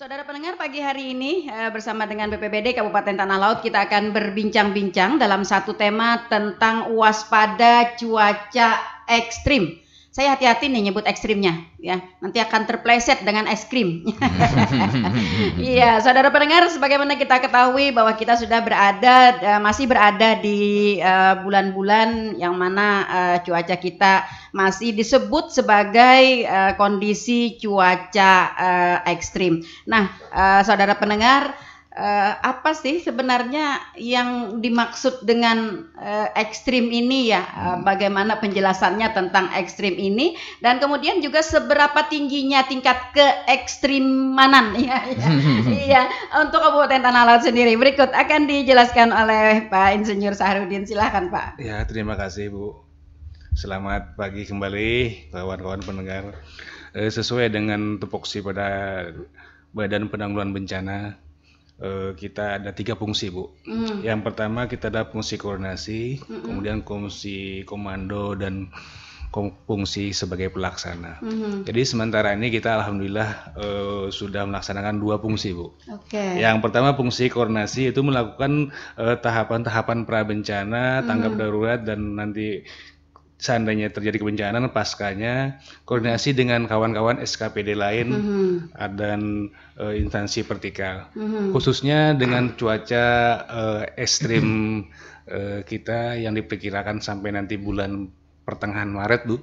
Saudara pendengar, pagi hari ini bersama dengan BPBD Kabupaten Tanah Laut kita akan berbincang-bincang dalam satu tema tentang waspada cuaca ekstrim. Saya hati-hati nih nyebut ekstrimnya, ya. Nanti akan terpleset dengan es krim. Iya, saudara pendengar, sebagaimana kita ketahui bahwa kita sudah masih berada di bulan-bulan yang mana cuaca kita masih disebut sebagai kondisi cuaca ekstrim. Nah, saudara pendengar, apa sih sebenarnya yang dimaksud dengan ekstrim ini ya? Bagaimana penjelasannya tentang ekstrim ini dan kemudian juga seberapa tingginya tingkat keekstrimanan iya untuk Kabupaten Tanah Laut sendiri. Berikut akan dijelaskan oleh Pak Insinyur Sahrudin. Silahkan Pak. Ya, terima kasih Bu. Selamat pagi kembali kawan-kawan pendengar. Sesuai dengan tupoksi pada Badan Penanggulangan Bencana, kita ada 3 fungsi Bu. Yang pertama kita ada fungsi koordinasi, kemudian fungsi komando dan fungsi sebagai pelaksana. Jadi sementara ini kita alhamdulillah sudah melaksanakan 2 fungsi Bu. Yang pertama fungsi koordinasi itu melakukan tahapan-tahapan prabencana, tanggap darurat dan nanti seandainya terjadi kebencanaan paskanya koordinasi dengan kawan-kawan SKPD lain dan instansi vertikal, khususnya dengan cuaca ekstrim kita yang diperkirakan sampai nanti bulan pertengahan Maret Bu.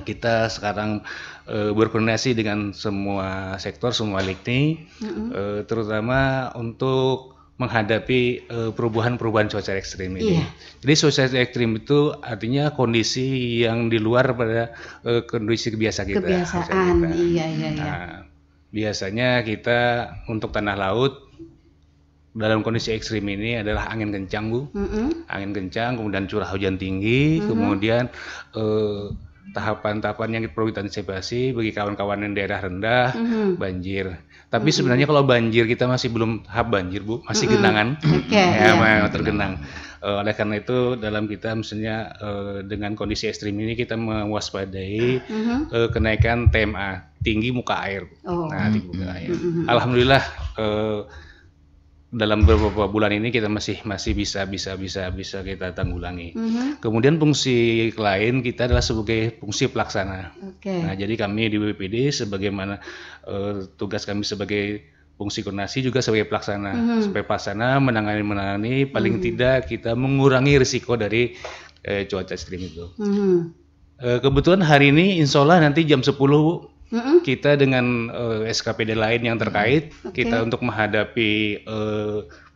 Kita sekarang berkoordinasi dengan semua sektor, semua lini, terutama untuk menghadapi perubahan-perubahan cuaca ekstrim ini. Jadi cuaca ekstrim itu artinya kondisi yang di luar pada kondisi biasa kita. Nah, biasanya kita untuk tanah laut dalam kondisi ekstrim ini adalah angin kencang Bu, angin kencang, kemudian curah hujan tinggi, kemudian tahapan-tahapan yang perlu kita antisipasi bagi kawan-kawan yang daerah rendah, banjir. Tapi sebenarnya kalau banjir kita masih belum tahap banjir Bu, masih genangan, tergenang. Oleh karena itu dalam kita misalnya dengan kondisi ekstrim ini kita mewaspadai kenaikan TMA, tinggi muka air. Nah, tinggi muka air. Alhamdulillah dalam beberapa bulan ini kita masih bisa kita tanggulangi. Kemudian fungsi lain kita adalah sebagai fungsi pelaksana. Nah, jadi kami di BPBD sebagaimana tugas kami sebagai fungsi koordinasi juga sebagai pelaksana. Sebagai pelaksana menangani paling tidak kita mengurangi risiko dari cuaca ekstrim itu. Kebetulan hari ini insya Allah nanti jam 10 kita dengan SKPD lain yang terkait kita untuk menghadapi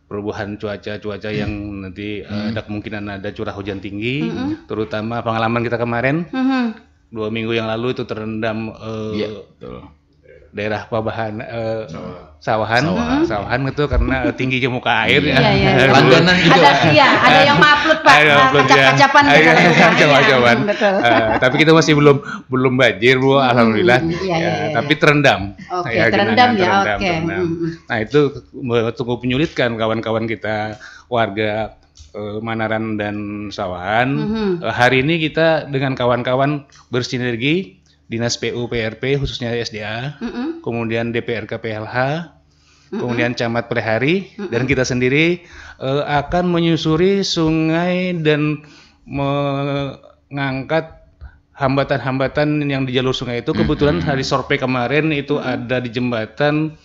perubahan cuaca yang nanti ada kemungkinan ada curah hujan tinggi, terutama pengalaman kita kemarin 2 minggu yang lalu itu terendam daerah Pabahan, sawahan itu karena tingginya muka air. Langganan juga. Ada yang upload Pak, kacap-kacapan. Tapi kita masih belum banjir Bu, alhamdulillah. Tapi terendam. Terendam. Nah, itu cukup menyulitkan kawan-kawan kita warga Manaran dan Sawahan. Hari ini kita dengan kawan-kawan bersinergi Dinas PU PRP khususnya SDA, kemudian DPRK PLH, kemudian Camat Prehari, dan kita sendiri akan menyusuri sungai dan mengangkat hambatan-hambatan yang di jalur sungai itu. Kebetulan hari Sorpe kemarin itu ada di jembatan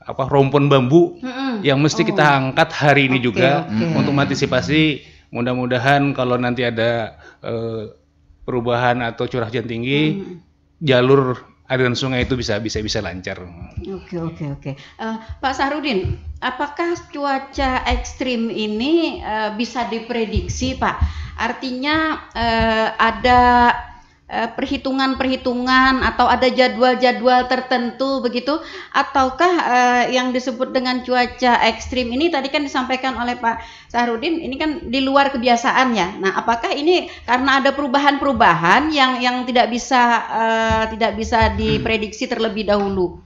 rompon bambu yang mesti kita angkat hari ini juga untuk mengantisipasi. Mudah-mudahan kalau nanti ada perubahan atau curah hujan tinggi, jalur aliran sungai itu bisa lancar. Oke. Pak Sahrudin, apakah cuaca ekstrim ini bisa diprediksi Pak? Artinya ada perhitungan atau ada jadwal-jadwal tertentu begitu, ataukah yang disebut dengan cuaca ekstrim ini tadi kan disampaikan oleh Pak Sahrudin ini kan di luar kebiasaan ya. Nah, apakah ini karena ada perubahan-perubahan yang tidak bisa diprediksi terlebih dahulu?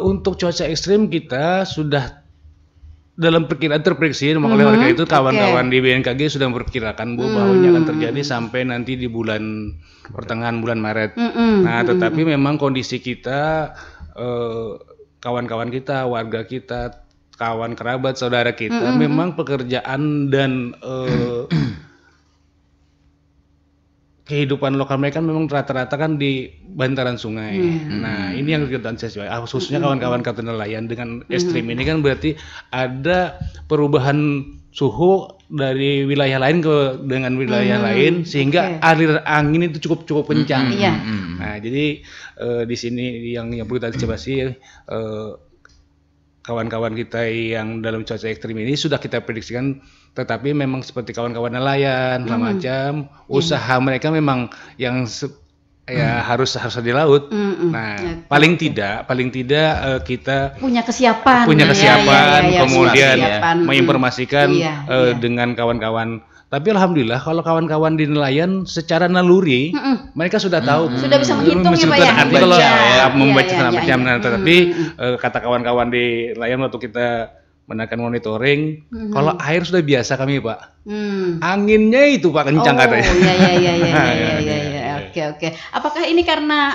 Untuk cuaca ekstrim kita sudah dalam perkiraan terprediksi, oleh mereka itu kawan-kawan di BNKG sudah memperkirakan Bu bahwa ini akan terjadi sampai nanti di pertengahan bulan Maret. Nah, tetapi memang kondisi kita kawan-kawan kita, warga kita, kawan kerabat, saudara kita, memang pekerjaan dan kehidupan lokal mereka memang rata-rata kan di bantaran sungai. Nah, ini yang kita antisipasi. Khususnya kawan-kawan kapten nelayan dengan ekstrim ini kan berarti ada perubahan suhu dari wilayah lain dengan wilayah lain sehingga aliran angin itu cukup kencang. Nah, jadi di sini yang perlu kita antisipasi kawan-kawan kita yang dalam cuaca ekstrim ini sudah kita prediksikan, tetapi memang seperti kawan-kawan nelayan macam usaha mereka memang yang harus di laut. Nah, paling tidak kita punya kesiapan, kemudian menginformasikan dengan kawan-kawan. Tapi alhamdulillah kalau kawan-kawan di nelayan secara naluri mereka sudah tahu, sudah bisa menghitung ya Pak ya. Artinya kalau membaca tetapi kata kawan-kawan di nelayan waktu kita menaikkan monitoring, kalau air sudah biasa kami Pak, anginnya itu Pak kencang katanya. Oke. Apakah ini karena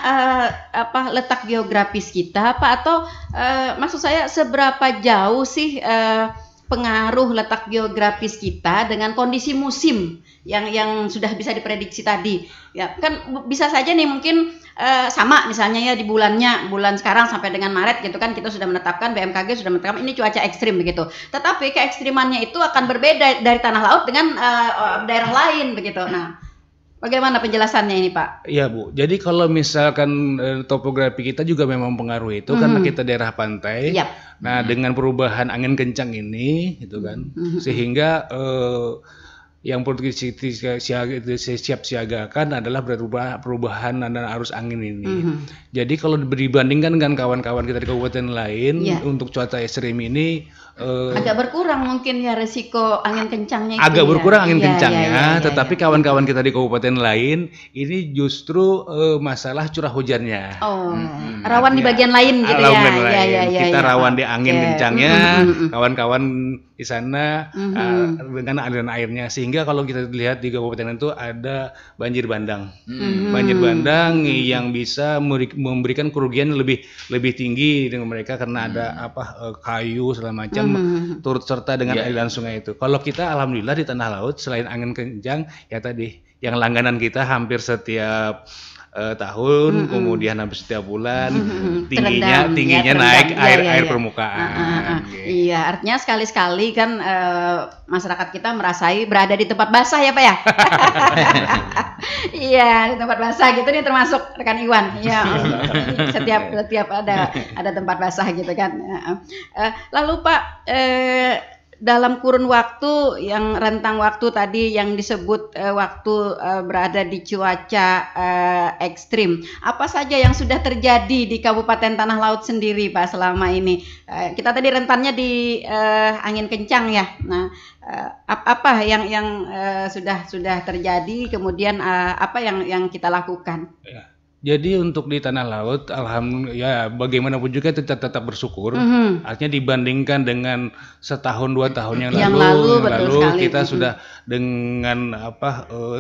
letak geografis kita Pak, atau maksud saya seberapa jauh sih pengaruh letak geografis kita dengan kondisi musim yang sudah bisa diprediksi tadi? Ya kan bisa saja nih mungkin sama misalnya ya di bulan sekarang sampai dengan Maret gitu kan, kita sudah menetapkan, BMKG sudah menetapkan ini cuaca ekstrim begitu. Tetapi keekstrimannya itu akan berbeda dari tanah laut dengan daerah lain begitu. Nah, bagaimana penjelasannya ini Pak? Iya Bu, jadi kalau misalkan topografi kita juga memang pengaruh itu karena kita daerah pantai. Nah dengan perubahan angin kencang ini gitu kan, sehingga yang perlu siap siagakan adalah perubahan dan arus angin ini. Jadi kalau dibandingkan dengan kawan-kawan kita di kabupaten lain untuk cuaca ekstrim ini agak berkurang mungkin ya resiko angin kencangnya itu. Agak berkurang angin kencangnya, tetapi kawan-kawan kita di kabupaten lain ini justru masalah curah hujannya. Rawan di bagian lain gitu ya. Kita rawan di angin kencangnya, kawan-kawan di sana dengan aliran airnya, sehingga kalau kita lihat di kabupaten itu ada banjir bandang. Banjir bandang yang bisa memberikan kerugian lebih tinggi dengan mereka karena ada kayu segala macam turut serta dengan aliran sungai itu. Kalau kita alhamdulillah di tanah laut selain angin kencang ya tadi yang langganan kita hampir setiap tahun, kemudian hampir setiap bulan tingginya naik air permukaan. Iya, artinya sekali-sekali kan masyarakat kita merasai berada di tempat basah ya Pak ya. Iya, di tempat basah gitu nih termasuk rekan Iwan. Ya, setiap ada tempat basah gitu kan. Lalu Pak, dalam kurun waktu yang rentang waktu tadi yang disebut waktu berada di cuaca ekstrim, apa saja yang sudah terjadi di Kabupaten Tanah Laut sendiri Pak selama ini? Kita tadi rentannya di angin kencang ya. Nah, apa yang sudah terjadi, kemudian apa yang kita lakukan? Jadi untuk di tanah laut, alhamdulillah, bagaimanapun juga tetap bersyukur. Artinya dibandingkan dengan setahun 2 tahun yang lalu kita sudah dengan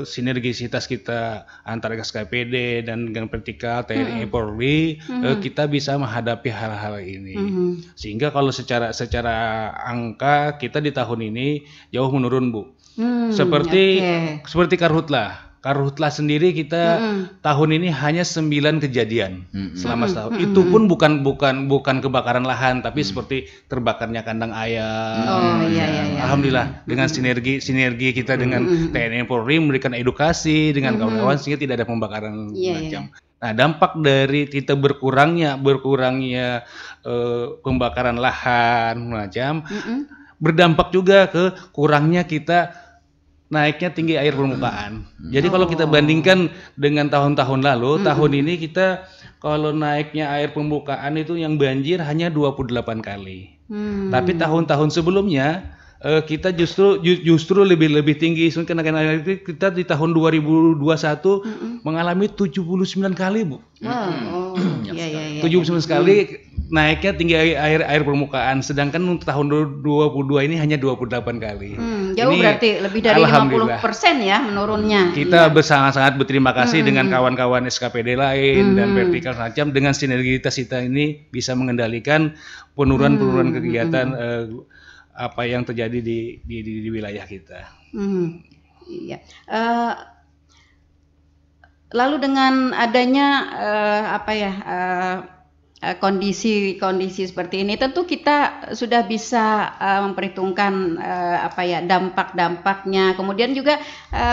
sinergisitas kita antara SKPD dan dengan vertikal TNI Polri, kita bisa menghadapi hal-hal ini. Sehingga kalau secara angka kita di tahun ini jauh menurun Bu. Seperti Karhutlah sendiri kita tahun ini hanya 9 kejadian selama setahun. Itu pun bukan kebakaran lahan, tapi seperti terbakarnya kandang ayam. Alhamdulillah dengan sinergi kita dengan TNI Polri memberikan edukasi dengan kawan-kawan sehingga tidak ada pembakaran macam. Nah, dampak dari kita berkurangnya pembakaran lahan macam berdampak juga ke kurangnya kita naiknya tinggi air permukaan. Jadi kalau kita bandingkan dengan tahun-tahun lalu, tahun ini kita kalau naiknya air permukaan itu yang banjir hanya 28 kali. Tapi tahun-tahun sebelumnya kita justru lebih tinggi. Kenaikan air kita di tahun 2021 mengalami 79 kali, Bu. 79 kali naiknya tinggi air permukaan, sedangkan untuk tahun 2022 ini hanya 28 kali. Jauh ini, berarti lebih dari 50% ya menurunnya. Kita sangat berterima kasih dengan kawan-kawan SKPD lain dan vertikal macam, dengan sinergitas kita ini bisa mengendalikan penurunan kegiatan apa yang terjadi di wilayah kita. Iya. Lalu dengan adanya kondisi seperti ini, tentu kita sudah bisa memperhitungkan dampak-dampaknya. Kemudian juga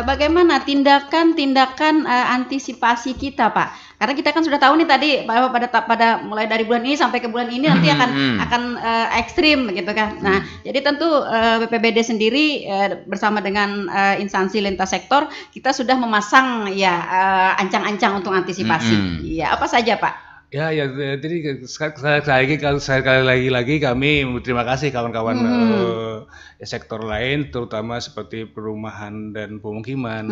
bagaimana tindakan antisipasi kita, Pak? Karena kita kan sudah tahu nih tadi bahwa pada mulai dari bulan ini sampai ke bulan ini nanti akan ekstrim gitu kan. Nah, jadi tentu BPBD sendiri bersama dengan instansi lintas sektor kita sudah memasang ancang-ancang untuk antisipasi. Iya, apa saja, Pak? Ya, jadi sekali lagi kami berterima kasih kawan-kawan sektor lain, terutama seperti perumahan dan pemukiman.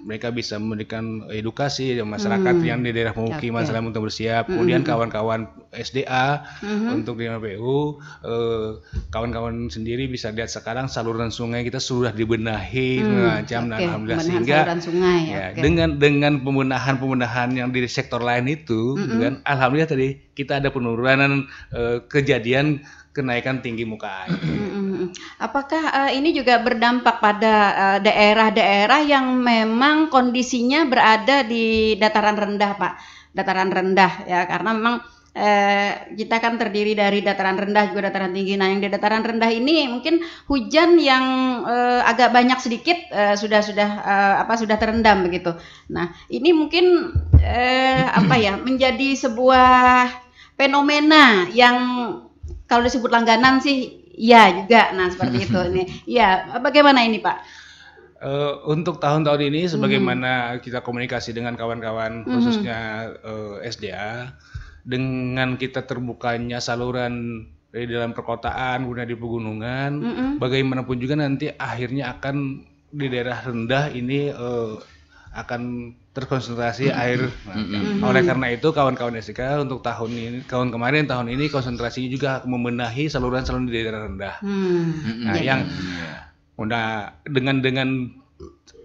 Mereka bisa memberikan edukasi masyarakat yang di daerah pemukiman selama untuk bersiap. Kemudian kawan-kawan SDA untuk di MPU, kawan-kawan sendiri bisa lihat sekarang saluran sungai kita sudah dibenahi dan alhamdulillah, sehingga dengan pembenahan yang di sektor lain itu kan, alhamdulillah tadi kita ada penurunan kejadian kenaikan tinggi muka air. Apakah ini juga berdampak pada daerah-daerah yang memang kondisinya berada di dataran rendah, Pak? Dataran rendah ya, karena memang kita kan terdiri dari dataran rendah juga dataran tinggi. Nah, yang di dataran rendah ini mungkin hujan yang agak banyak sedikit sudah terendam begitu. Nah, ini mungkin menjadi sebuah fenomena yang kalau disebut langganan sih ya juga. Nah, seperti itu ini. Ya, bagaimana ini, Pak? Untuk tahun-tahun ini sebagaimana kita komunikasi dengan kawan-kawan khususnya SDA, dengan kita terbukanya saluran dari dalam perkotaan kemudian di pegunungan, bagaimanapun juga nanti akhirnya akan di daerah rendah ini akan terkonsentrasi air. Oleh karena itu kawan-kawan SDK untuk tahun ini konsentrasinya juga membenahi saluran-saluran di daerah rendah. Dengan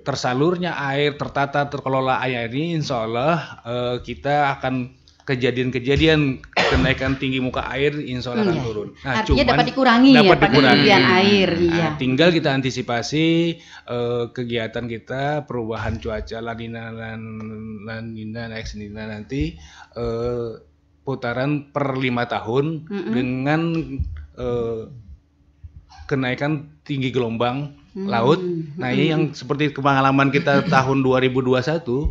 tersalurnya air, tertata, terkelola air ini, insya Allah kita akan kejadian-kejadian kenaikan tinggi muka air insya Allah akan turun. Nah, artinya dapat dikurangi ketinggian air. Tinggal kita antisipasi kegiatan kita, perubahan cuaca La Nina nanti putaran per 5 tahun dengan kenaikan tinggi gelombang laut. Nah, ini yang seperti pengalaman kita tahun 2021,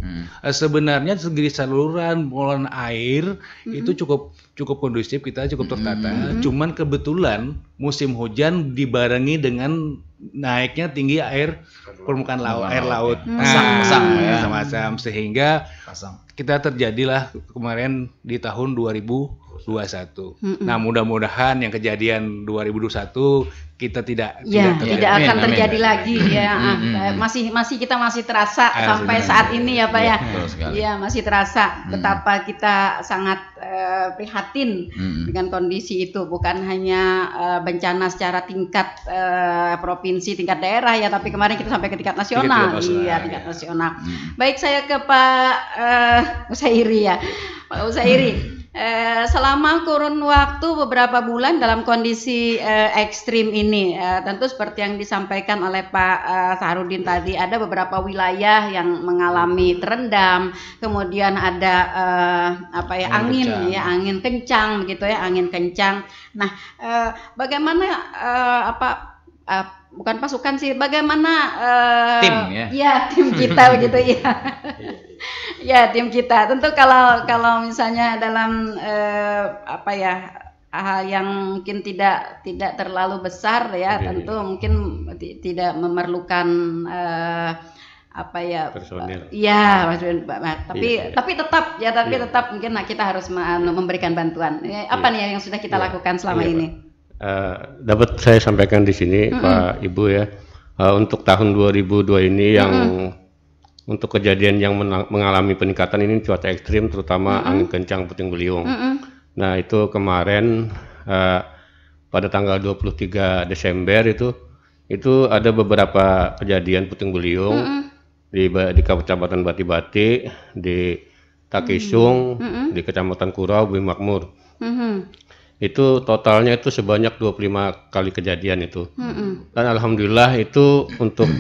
sebenarnya segi saluran pengolahan air itu cukup kondusif, kita cukup tertata. Cuman kebetulan musim hujan dibarengi dengan naiknya tinggi air permukaan air laut. Pasang sehingga kita terjadilah kemarin di tahun 2021. Nah, mudah-mudahan yang kejadian 2021 kita tidak akan terjadi lagi ya. Kita masih terasa sampai saat ini ya, Pak ya. Iya, masih terasa betapa kita sangat prihatin dengan kondisi itu, bukan hanya bencana secara tingkat provinsi, tingkat daerah ya, tapi kemarin kita sampai ke tingkat nasional. Tingkat nasional. Baik, saya ke Pak Usairi ya. Pak Usairi, selama kurun waktu beberapa bulan dalam kondisi ekstrim ini, tentu seperti yang disampaikan oleh Pak Saharudin tadi, ada beberapa wilayah yang mengalami terendam, kemudian ada angin kencang begitu ya, angin kencang. Nah, bagaimana bukan pasukan sih, bagaimana tim kita begitu ya. Ya, tim kita. Tentu kalau misalnya dalam hal yang mungkin tidak terlalu besar ya, tentu mungkin tidak memerlukan personil. Tapi tetap mungkin kita harus memberikan bantuan. Apa nih yang sudah kita lakukan selama ini? Dapat saya sampaikan di sini, Pak Ibu ya, untuk tahun 2002 ini yang untuk kejadian yang mengalami peningkatan ini cuaca ekstrim, terutama angin kencang puting beliung. Nah, itu kemarin pada tanggal 23 Desember itu ada beberapa kejadian puting beliung di Kecamatan Bati-Bati, di Takisung, di Kecamatan Kurau, Bumi Makmur. Itu totalnya itu sebanyak 25 kali kejadian itu. Dan alhamdulillah itu untuk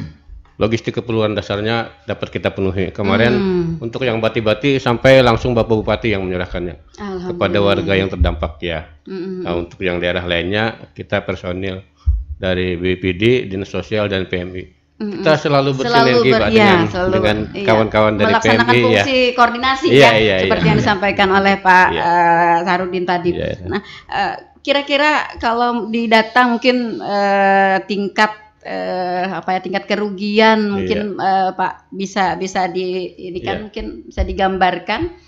logistik keperluan dasarnya dapat kita penuhi. Kemarin untuk yang Bati-Bati sampai langsung Bapak Bupati yang menyerahkannya kepada warga yang terdampak ya. Nah, untuk yang daerah lainnya kita personil dari BPD, Dinas Sosial dan PMI. Kita selalu bersinergi Pak dengan kawan-kawan dari melaksanakan PMI fungsi koordinasi seperti yang disampaikan oleh Pak Sarudin tadi. Nah, kira-kira kalau di data mungkin tingkat tingkat kerugian mungkin Pak bisa mungkin bisa digambarkan,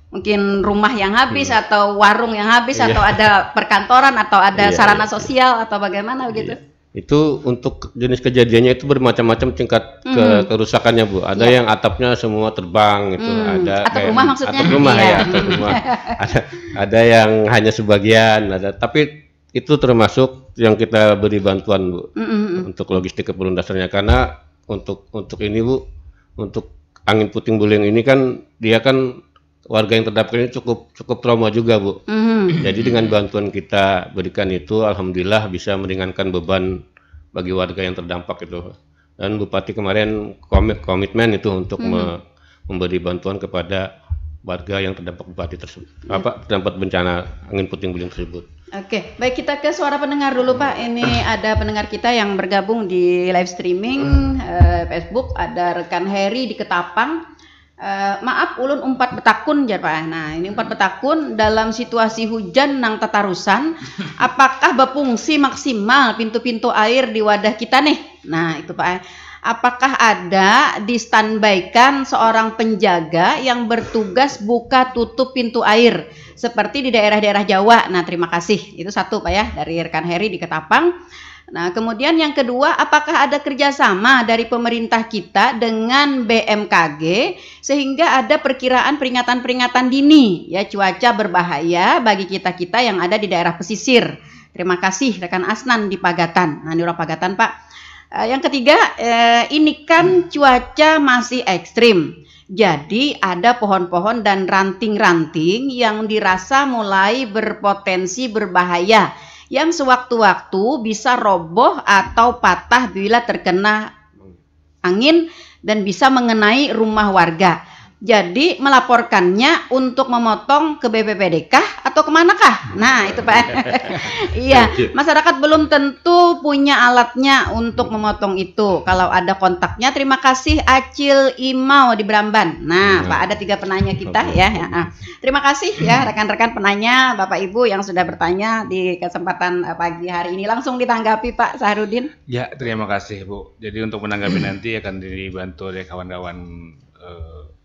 mungkin rumah yang habis atau warung yang habis atau ada perkantoran atau ada sarana sosial atau bagaimana begitu? Itu untuk jenis kejadiannya itu bermacam-macam tingkat kerusakannya Bu. Ada yang atapnya semua terbang itu, ada atap rumah maksudnya? Atap rumah atap rumah. ada yang hanya sebagian, tapi itu termasuk yang kita beri bantuan Bu untuk logistik keperluan dasarnya, karena untuk ini Bu, untuk angin puting beliung ini kan dia kan warga yang terdampak ini cukup trauma juga Bu. Jadi dengan bantuan kita berikan itu alhamdulillah bisa meringankan beban bagi warga yang terdampak itu. Dan Bupati kemarin komitmen itu untuk memberi bantuan kepada warga yang terdampak terdampak bencana angin puting beliung tersebut. Oke, baik, kita ke suara pendengar dulu Pak. Ini ada pendengar kita yang bergabung di live streaming Facebook. Ada rekan Heri di Ketapang. Maaf ulun umpat betakun jar Pak. Nah, ini umpat betakun dalam situasi hujan nang tatarusan. Apakah berfungsi maksimal pintu-pintu air di wadah kita nih? Nah, itu Pak. Apakah ada distanbaikan seorang penjaga yang bertugas buka tutup pintu air seperti di daerah-daerah Jawa? Nah, terima kasih. Itu satu Pak ya, dari rekan Heri di Ketapang. Nah, kemudian yang kedua, apakah ada kerjasama dari pemerintah kita dengan BMKG sehingga ada perkiraan peringatan-peringatan dini ya cuaca berbahaya bagi kita-kita yang ada di daerah pesisir? Terima kasih rekan Asnan di Pagatan. Nah, di orang Pagatan Pak. Yang ketiga, ini kan cuaca masih ekstrim. Jadi ada pohon-pohon dan ranting-ranting yang dirasa mulai berpotensi berbahaya, yang sewaktu-waktu bisa roboh atau patah bila terkena angin dan bisa mengenai rumah warga. Jadi melaporkannya untuk memotong ke BPBD kah atau kemana kah? Nah itu Pak. Iya, masyarakat belum tentu punya alatnya untuk memotong itu. Kalau ada kontaknya, terima kasih Acil Imau di Bramban. Nah Pak, ada 3 penanya kita ya. Terima kasih ya rekan-rekan penanya, Bapak Ibu yang sudah bertanya di kesempatan pagi hari ini. Langsung ditanggapi Pak Sarudin. Ya, terima kasih Bu. Jadi untuk menanggapi nanti akan dibantu oleh kawan-kawan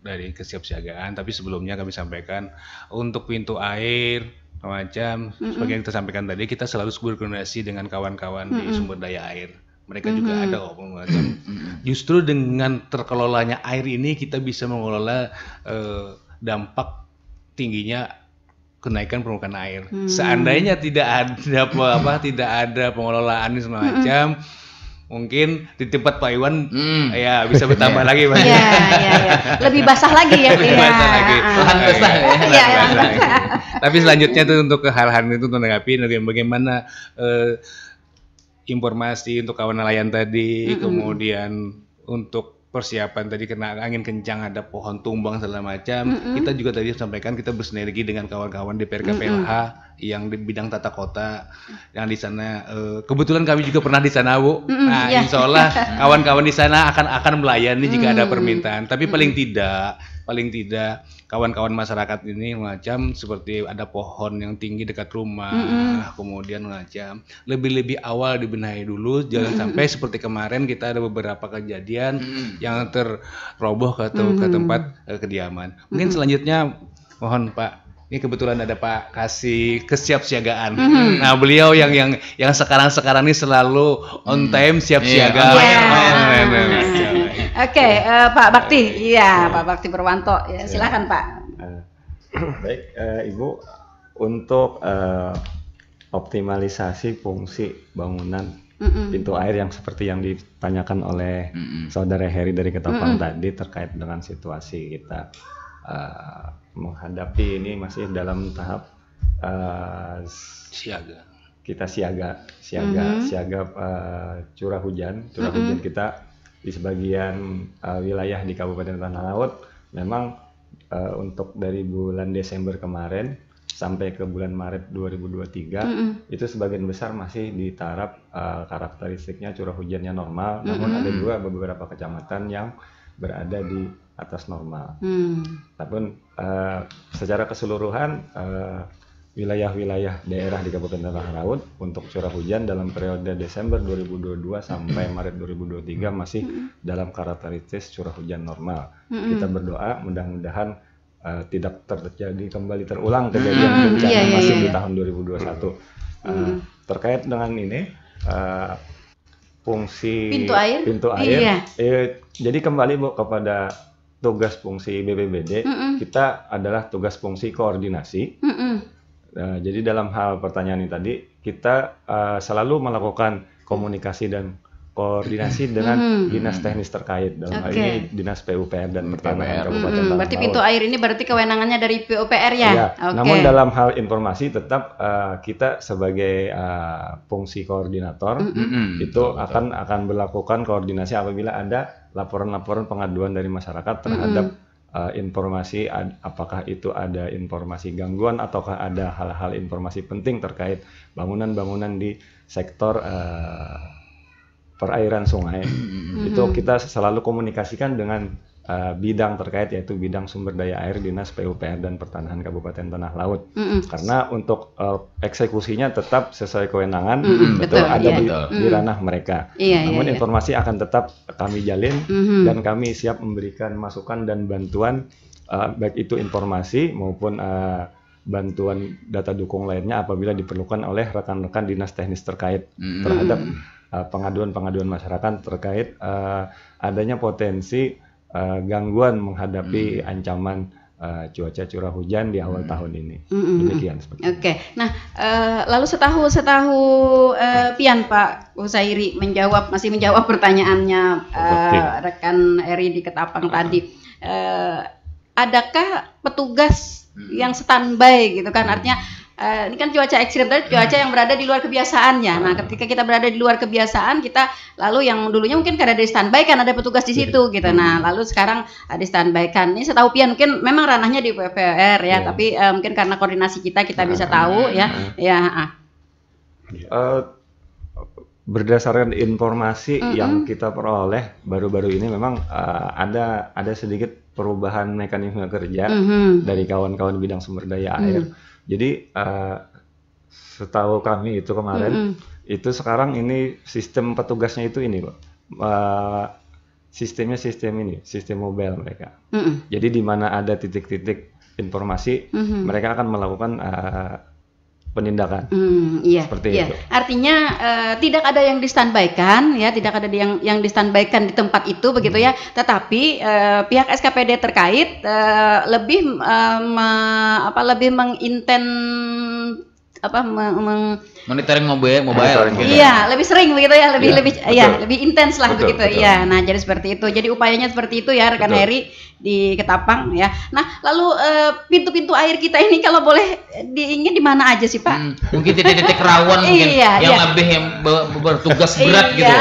dari kesiapsiagaan, tapi sebelumnya kami sampaikan untuk pintu air macam seperti yang kita sampaikan tadi, kita selalu berkoordinasi dengan kawan-kawan di sumber daya air. Mereka juga ada macam. Justru dengan terkelolanya air ini kita bisa mengelola dampak tingginya kenaikan permukaan air. Seandainya tidak ada pengelolaan semacam, mungkin di tempat Pak Iwan ya bisa bertambah lagi Pak. Iya. Lebih basah lagi ya. Lebih basah lagi. Tapi selanjutnya itu untuk hal-hal itu menanggapi bagaimana informasi untuk kawan nelayan tadi, kemudian untuk persiapan tadi kena angin kencang, ada pohon tumbang segala macam. Kita juga tadi sampaikan kita bersinergi dengan kawan-kawan di PRKPLH yang di bidang tata kota yang di sana. Kebetulan kami juga pernah di sana Bu. Nah, insya Allah kawan-kawan di sana akan melayani jika ada permintaan. Tapi paling tidak kawan-kawan masyarakat ini macam seperti ada pohon yang tinggi dekat rumah, kemudian macam lebih awal dibenahi dulu, jangan sampai seperti kemarin kita ada beberapa kejadian yang terroboh ke tempat kediaman. Mungkin selanjutnya mohon Pak, ini kebetulan ada Pak Kasih kesiapsiagaan. Nah, beliau yang sekarang ini selalu on time siap siaga. Oke, Pak Bakti. Iya, Pak Bakti Purwanto. Ya, silakan Pak. Baik, Ibu, untuk optimalisasi fungsi bangunan pintu air yang seperti yang ditanyakan oleh saudara Heri dari Ketapang tadi terkait dengan situasi kita menghadapi ini masih dalam tahap Siaga. kita siaga curah hujan kita di sebagian wilayah di Kabupaten Tanah Laut memang untuk dari bulan Desember kemarin sampai ke bulan Maret 2023 itu sebagian besar masih di taraf karakteristiknya curah hujannya normal, namun ada juga beberapa kecamatan yang berada di atas normal. Tapi secara keseluruhan wilayah-wilayah daerah di Kabupaten Tanah Laut untuk curah hujan dalam periode Desember 2022 sampai Maret 2023 masih dalam karakteristik curah hujan normal. Kita berdoa mudah-mudahan tidak terjadi kembali terulang kejadian bencana masih di tahun 2021. Terkait dengan ini fungsi pintu air. Jadi kembali Bu kepada tugas fungsi BPBD, kita adalah tugas fungsi koordinasi. Jadi dalam hal pertanyaan ini tadi kita selalu melakukan komunikasi dan koordinasi dengan dinas teknis terkait dalam hal ini dinas PUPR dan pertanahan Kabupaten Tanah Laut. Berarti pintu air ini berarti kewenangannya dari PUPR ya? Iya. Namun dalam hal informasi tetap kita sebagai fungsi koordinator itu akan berlakukan koordinasi apabila ada laporan-laporan pengaduan dari masyarakat terhadap informasi apakah itu ada informasi gangguan ataukah ada hal-hal informasi penting terkait bangunan-bangunan di sektor perairan sungai. Itu kita selalu komunikasikan dengan bidang terkait yaitu bidang sumber daya air Dinas PUPR dan Pertanahan Kabupaten Tanah Laut. Karena untuk eksekusinya tetap sesuai kewenangan di ranah mereka. Namun informasi akan tetap kami jalin dan kami siap memberikan masukan dan bantuan baik itu informasi maupun bantuan data dukung lainnya apabila diperlukan oleh rekan-rekan dinas teknis terkait terhadap pengaduan-pengaduan masyarakat terkait adanya potensi gangguan menghadapi ancaman cuaca curah hujan di awal tahun ini. Demikian seperti itu. Nah lalu setahu Pian Pak Husairi masih menjawab pertanyaannya rekan Eri di Ketapang tadi. Adakah petugas yang standby gitu kan? Artinya ini kan cuaca ekstrim tadi, cuaca yang berada di luar kebiasaannya. Nah, ketika kita berada di luar kebiasaan, kita lalu yang dulunya mungkin karena di standby kan ada petugas di situ gitu. Nah, lalu sekarang di standby kan. Ini setahu Pian mungkin memang ranahnya di PUPR ya, tapi mungkin karena koordinasi kita bisa tahu ya. Berdasarkan informasi yang kita peroleh baru-baru ini memang ada sedikit perubahan mekanisme kerja dari kawan-kawan bidang sumber daya air. Jadi setahu kami itu kemarin itu sekarang ini sistem petugasnya itu ini Pak. Sistem mobile mereka. Jadi di mana ada titik-titik informasi mereka akan melakukan penindakan. Seperti itu. Artinya tidak ada yang distanbaikan ya, tidak ada yang distanbaikan di tempat itu begitu ya. Tetapi pihak SKPD terkait lebih monitoring mobile. Iya, lebih sering begitu ya, lebih intens lah begitu. Iya, nah jadi seperti itu. Jadi upayanya seperti itu ya rekan Heri di Ketapang ya. Nah, lalu pintu-pintu air kita ini kalau boleh diingin di mana aja sih, Pak? Mungkin titik-titik rawan mungkin lebih yang bertugas berat gitu.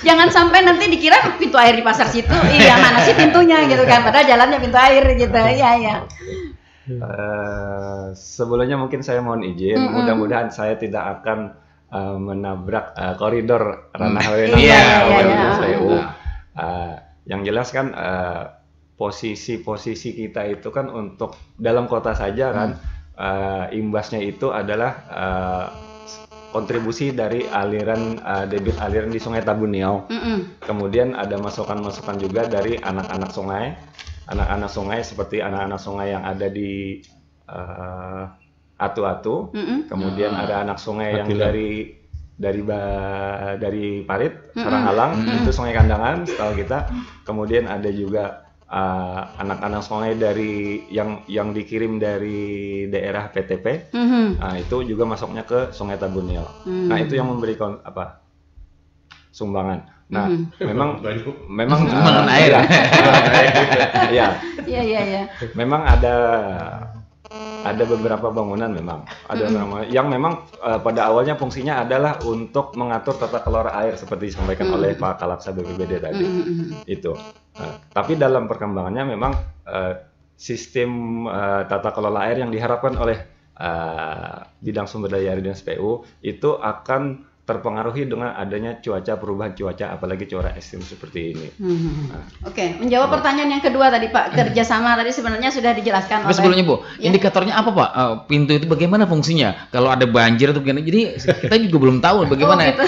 Jangan sampai nanti dikira pintu air di pasar situ. Mana sih pintunya gitu kan? Padahal jalannya pintu air gitu. Iya. Sebelumnya mungkin saya mohon izin, mudah-mudahan saya tidak akan menabrak koridor ranah wewenang. Yang jelas kan posisi kita itu kan untuk dalam kota saja kan imbasnya itu adalah kontribusi dari aliran debit aliran di Sungai Tabuniau. Kemudian ada masukan-masukan juga dari anak-anak sungai seperti anak-anak sungai yang ada di Atu-Atu. Kemudian ada anak sungai yang dari Parit, Saranghalang, itu Sungai Kandangan setahu kita. Kemudian ada juga anak-anak sungai dari yang dikirim dari daerah PTP, nah itu juga masuknya ke Sungai Tabunil. Nah itu yang memberi sumbangan. Nah memang sumbangan air. Iya. Iya. Memang ada beberapa bangunan memang yang memang pada awalnya fungsinya adalah untuk mengatur tata kelola air seperti disampaikan oleh Pak Kalaksa BPBD tadi itu. Tapi dalam perkembangannya memang sistem tata kelola air yang diharapkan oleh bidang sumber daya air Dinas PU itu akan terpengaruhi dengan adanya perubahan cuaca, apalagi cuaca ekstrim seperti ini. Oke, menjawab pertanyaan yang kedua tadi Pak, kerjasama tadi sebenarnya sudah dijelaskan oleh. Sebelumnya Bu, indikatornya apa Pak? Pintu itu bagaimana fungsinya? Kalau ada banjir atau gimana? Jadi kita juga belum tahu bagaimana. Gitu.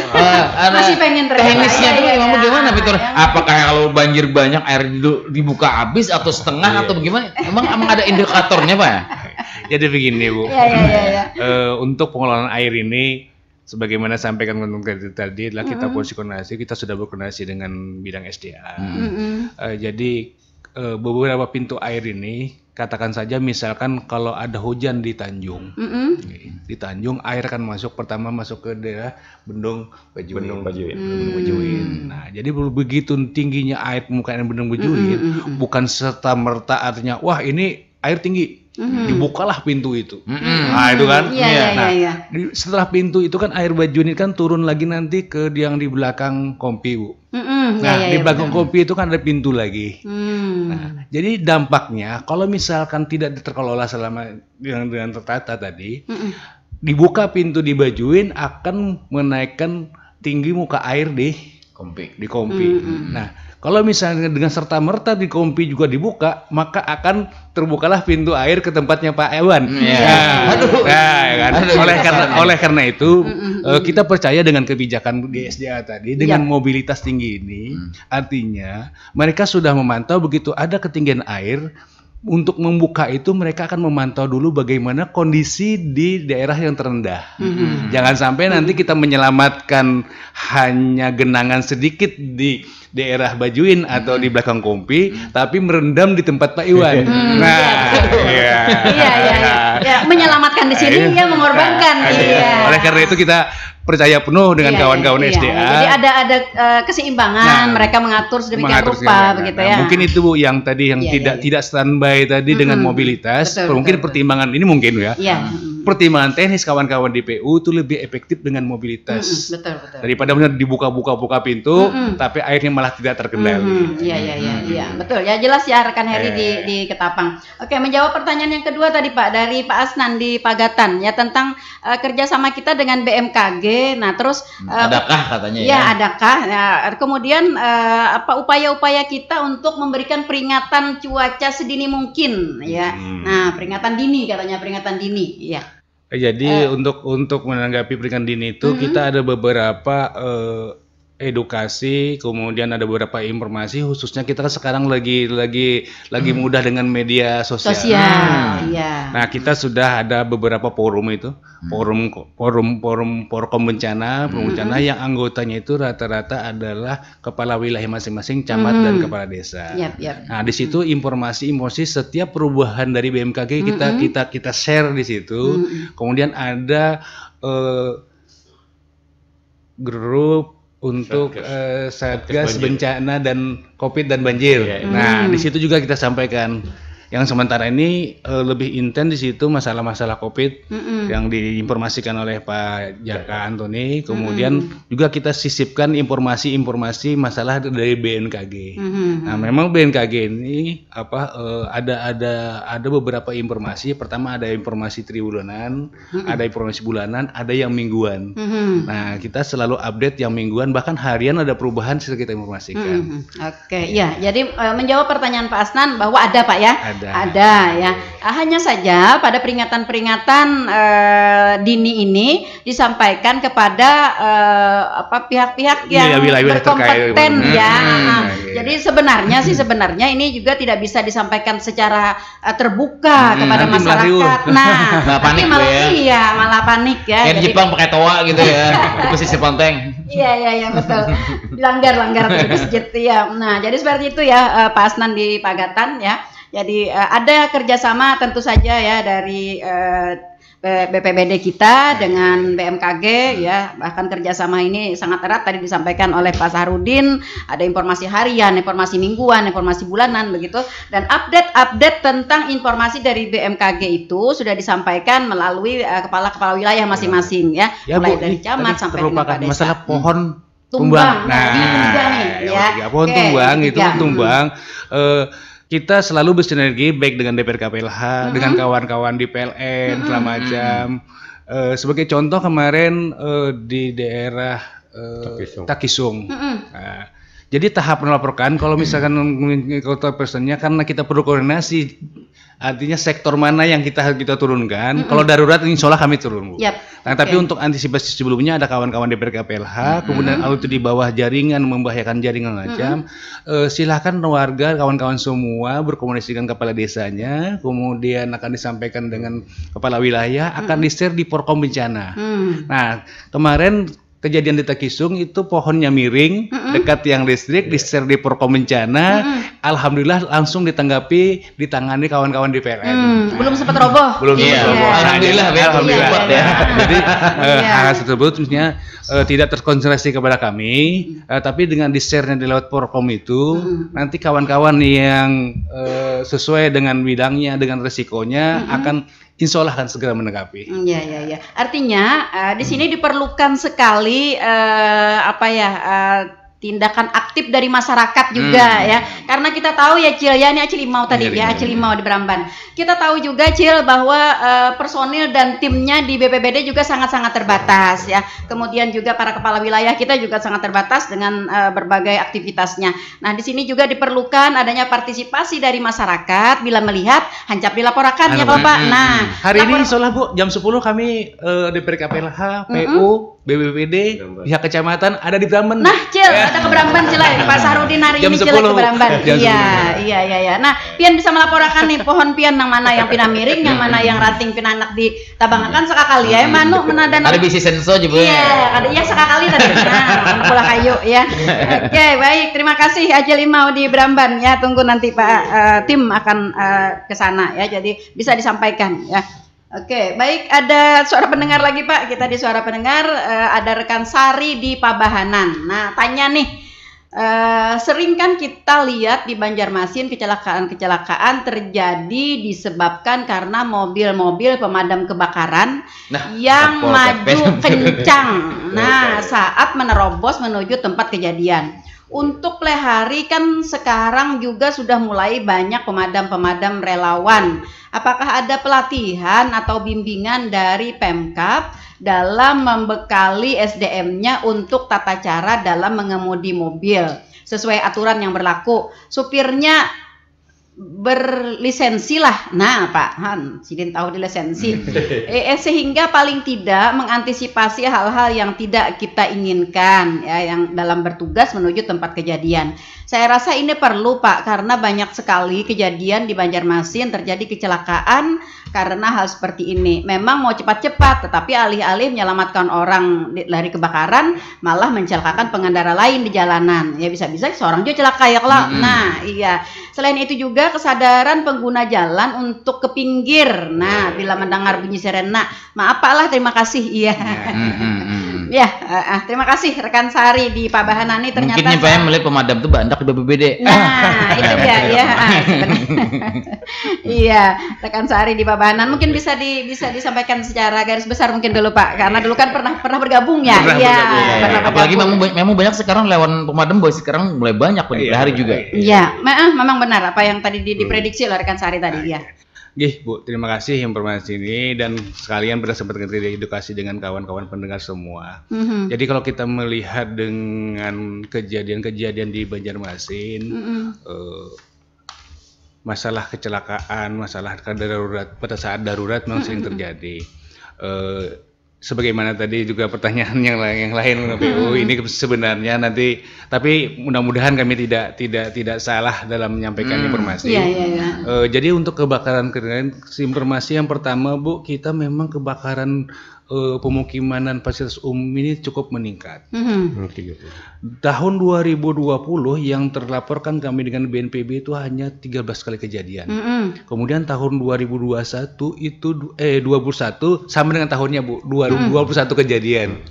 Masih pengen teknisnya itu bagaimana pintu? Apakah kalau banjir banyak air dibuka habis atau setengah atau bagaimana? Emang ada indikatornya Pak? Jadi begini Bu, untuk pengelolaan air ini sebagaimana sampaikan tadi adalah kita koordinasi, kita sudah berkoordinasi dengan bidang SDA. Jadi beberapa pintu air ini, katakan saja misalkan kalau ada hujan di Tanjung, air akan pertama masuk ke daerah Bendung Bajuin. Nah, jadi begitu tingginya air permukaan Bendung Bajuin, bukan serta merta artinya wah ini air tinggi. Dibukalah pintu itu. Nah, itu kan. Setelah pintu itu kan air Bajuin kan turun lagi nanti ke yang di belakang Kompi, Bu. Di belakang Kompi itu kan ada pintu lagi. Nah, jadi dampaknya kalau misalkan tidak terkelola selama dengan tertata tadi, dibuka pintu di Bajuin akan menaikkan tinggi muka air di Kompi. Nah, kalau misalnya dengan serta merta di Kompi juga dibuka, maka akan terbukalah pintu air ke tempatnya Pak Ewan. Oleh karena itu kita percaya dengan kebijakan di SDA tadi dengan mobilitas tinggi ini, artinya mereka sudah memantau begitu ada ketinggian air. Untuk membuka itu mereka akan memantau dulu bagaimana kondisi di daerah yang terendah. Jangan sampai nanti kita menyelamatkan hanya genangan sedikit di daerah Bajuin atau di belakang Kompi, tapi merendam di tempat Pak Iwan. Menyelamatkan di sini ya mengorbankan. Oleh karena itu kita percaya penuh dengan kawan-kawan SDA. Jadi ada keseimbangan, mereka mengatur sedemikian rupa begitu ya. Mungkin itu Bu yang tadi yang tidak standby tadi dengan mobilitas. Mungkin pertimbangan ini mungkin ya. Pertimbangan teknis kawan-kawan di PU itu lebih efektif dengan mobilitas. Betul. Daripada benar dibuka pintu tapi airnya malah tidak terkendali. Iya, betul. Ya jelas ya rekan Heri di Ketapang. Oke, menjawab pertanyaan yang kedua tadi Pak dari Pak Asnan di Pagatan ya tentang kerjasama kita dengan BMKG. Nah, terus adakah katanya ya? Adakah? Nah, kemudian apa upaya-upaya kita untuk memberikan peringatan cuaca sedini mungkin ya. Nah, peringatan dini katanya, peringatan dini ya. Jadi untuk menanggapi peringatan dini itu kita ada beberapa edukasi, kemudian ada beberapa informasi, khususnya kita kan sekarang lagi mudah dengan media sosial. Nah, kita sudah ada beberapa forum itu, forum bencana yang anggotanya itu rata-rata adalah kepala wilayah masing-masing, camat dan kepala desa. Nah, di situ informasi setiap perubahan dari BMKG kita share di situ. Kemudian ada grup untuk Satgas Bencana dan Covid dan Banjir. Nah, di situ juga kita sampaikan. Yang sementara ini lebih intens di situ masalah-masalah Covid yang diinformasikan oleh Pak Jaka Antoni. Kemudian juga kita sisipkan informasi-informasi masalah dari BMKG. Nah, memang BMKG ini ada beberapa informasi. Pertama ada informasi triwulan, ada informasi bulanan, ada yang mingguan. Nah, kita selalu update yang mingguan, bahkan harian ada perubahan sudah kita informasikan. Oke, ya. Jadi menjawab pertanyaan Pak Asnan bahwa ada Pak ya. Ada ya. Hanya saja pada peringatan-peringatan dini ini disampaikan kepada pihak-pihak yang berkompeten ya. Jadi sebenarnya ini juga tidak bisa disampaikan secara terbuka kepada masyarakat. Nah, tapi malah panik ya. Kayak di Jepang pakai toa gitu ya. Di pesisir pantai. Iya betul. Langgar sedikit ya. Nah, jadi seperti itu ya Pak Asnan di Pagatan ya. Jadi ada kerjasama tentu saja ya dari BPBD kita dengan BMKG ya, bahkan kerjasama ini sangat erat tadi disampaikan oleh Pak Sahrudin, ada informasi harian, informasi mingguan, informasi bulanan begitu, dan update tentang informasi dari BMKG itu sudah disampaikan melalui kepala-kepala wilayah masing-masing ya, mulai dari camat sampai dengan Pak Desa. Masalah pohon tumbang. Pohon tumbang itu tumbang. Kita selalu bersinergi baik dengan DPR KPLH, dengan kawan-kawan di PLN segala macam. Sebagai contoh kemarin di daerah Takisung. Nah, jadi tahap melaporkan kalau misalkan mengikuti personnya karena kita perlu koordinasi, artinya sektor mana yang kita turunkan. Kalau darurat insya Allah kami turun, Bu. Nah, tapi untuk antisipasi sebelumnya ada kawan-kawan DPR KPLH, kemudian kalau itu di bawah jaringan membahayakan jaringan macam, silahkan warga kawan-kawan semua berkomunikasi dengan kepala desanya, kemudian akan disampaikan dengan kepala wilayah, akan di-share di Porkom Bencana. Nah, kemarin kejadian di Takisung itu pohonnya miring dekat tiang listrik, di-share di Porkom Bencana, alhamdulillah langsung ditangani kawan-kawan di PLN. Belum sempat roboh. Belum sempat roboh. Alhamdulillah. Jadi hal tersebut maksudnya tidak terkonsentrasi kepada kami, tapi dengan di-share-nya di lewat Porkom itu, nanti kawan-kawan yang sesuai dengan bidangnya, dengan resikonya akan insya Allah akan segera menanggapi. Iya. Artinya di sini diperlukan sekali tindakan aktif dari masyarakat juga ya, karena kita tahu ya Cil ya, ini Acil Limau tadi ya, Acil Limau di Beramban. Kita tahu juga Cil bahwa personil dan timnya di BPBD juga sangat-sangat terbatas ya. Kemudian juga para kepala wilayah kita juga sangat terbatas dengan berbagai aktivitasnya. Nah, di sini juga diperlukan adanya partisipasi dari masyarakat bila melihat hancap dilaporkan ya Bapak. Nah, hari ini insya Allah Bu, jam 10 kami DPR KPLH, PU, BPBD, pihak kecamatan ada di Beramban. Nah, Cil, ada ke Beramban Cil, Pak Sahrudin hari ini Cil ke Beramban. Iya. Nah, pian bisa melaporkan nih pohon pian yang mana yang pina miring, yang mana yang ranting pina anak di tabangakan sekali ya, manu menada. Ada bisi senso juga. Iya, ada sekali tadi. Nah, pula kayu ya. Oke, baik, terima kasih Acil Limau di Beramban ya. Tunggu nanti Pak tim akan ke sana ya. Jadi bisa disampaikan ya. Oke, baik, ada suara pendengar lagi Pak. Kita di suara pendengar ada rekan Sari di Pabahanan. Nah, tanya nih, sering kan kita lihat di Banjarmasin kecelakaan terjadi disebabkan karena mobil-mobil pemadam kebakaran yang maju kencang. Nah, saat menerobos menuju tempat kejadian. Untuk pelihari kan sekarang juga sudah mulai banyak pemadam-pemadam relawan. Apakah ada pelatihan atau bimbingan dari Pemkab dalam membekali SDM-nya untuk tata cara dalam mengemudi mobil sesuai aturan yang berlaku? Supirnya berlisensi lah. Nah, Pak Han, Sidin tahu di lisensi. Sehingga paling tidak mengantisipasi hal-hal yang tidak kita inginkan ya, yang dalam bertugas menuju tempat kejadian. Saya rasa ini perlu Pak, karena banyak sekali kejadian di Banjarmasin terjadi kecelakaan karena hal seperti ini. Memang mau cepat-cepat, tetapi alih-alih menyelamatkan orang dari kebakaran, malah mencelakakan pengendara lain di jalanan. Ya bisa-bisa seorang juga celaka ya kalau. Nah, iya. Selain itu juga kesadaran pengguna jalan untuk ke pinggir. Nah, bila mendengar bunyi sirena, maaf Pak lah, terima kasih. Iya. Ya, terima kasih rekan Sari di Pabahanan ini ternyata. Mungkin Pak melihat pemadam itu bandak di BPBD. Nah, itu dia ya. Iya, rekan Sari di Pabahanan mungkin bisa disampaikan secara garis besar mungkin dulu Pak, karena dulu kan pernah bergabung ya. Iya. Apalagi memang banyak sekarang lawan pemadam boy sekarang mulai banyak di hari juga. Iya, memang benar apa yang tadi diprediksi oleh rekan Sari tadi ya. Gih Bu, terima kasih informasi ini dan sekalian berdasarkan edukasi dengan kawan-kawan pendengar semua. Jadi kalau kita melihat dengan kejadian-kejadian di Banjarmasin, masalah kecelakaan, masalah darurat pada saat darurat memang sering terjadi. Sebagaimana tadi juga pertanyaan yang lain PU ini sebenarnya nanti, tapi mudah-mudahan kami tidak salah dalam menyampaikan informasi. Jadi untuk kebakaran informasi yang pertama Bu, kita memang kebakaran pemukiman dan fasilitas umum ini cukup meningkat. Oke. Tahun 2020 yang terlaporkan kami dengan BNPB itu hanya 13 kali kejadian. Kemudian tahun 2021 itu 21 sama dengan tahunnya Bu, 21 kejadian.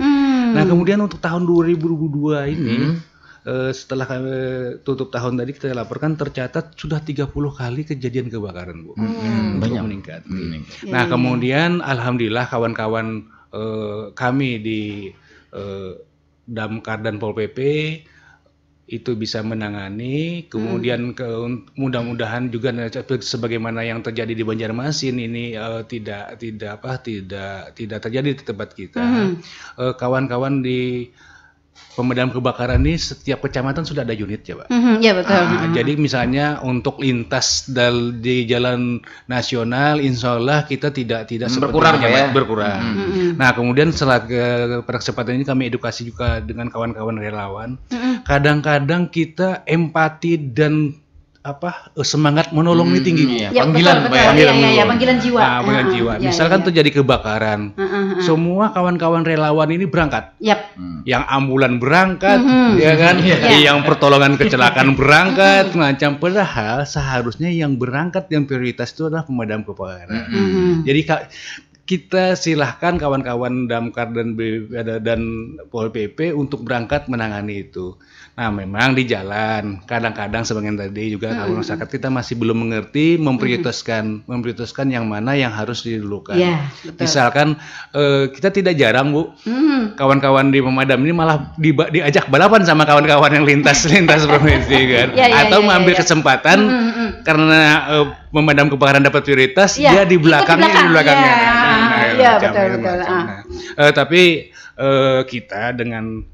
Nah, kemudian untuk tahun 2022 ini setelah tutup tahun tadi kita laporkan tercatat sudah 30 kali kejadian kebakaran Bu. Banyak meningkat. Nah, kemudian alhamdulillah kawan-kawan kami di Damkar dan Pol PP itu bisa menangani, kemudian mudah-mudahan juga sebagaimana yang terjadi di Banjarmasin ini tidak terjadi di tempat kita. Kawan-kawan di pemadam kebakaran ini setiap kecamatan sudah ada unit ya Pak. Iya betul. Jadi misalnya untuk lintas di jalan nasional, insya Allah kita tidak berkurang ya. Berkurang. Nah kemudian setelah pada kesempatan ini kami edukasi juga dengan kawan-kawan relawan. Kadang-kadang kita empati dan semangat menolong ini tinggi. Panggilan jiwa. Nah, panggilan jiwa. Misalkan terjadi kebakaran, semua kawan-kawan relawan ini berangkat. Yang ambulan berangkat, ya kan? Yang pertolongan kecelakaan berangkat, macam padahal seharusnya yang berangkat yang prioritas itu adalah pemadam kebakaran. Jadi kita silahkan kawan-kawan Damkar dan Pol PP untuk berangkat menangani itu. Nah, memang di jalan kadang-kadang sebagian tadi juga kalau masyarakat kita masih belum mengerti memprioritaskan yang mana yang harus didulukan. Misalkan kita tidak jarang Bu, kawan-kawan di pemadam ini malah diajak balapan sama kawan-kawan yang lintas provinsi kan, atau mengambil kesempatan karena pemadam kebakaran dapat prioritas, dia di belakangnya. Betul. Tapi kita dengan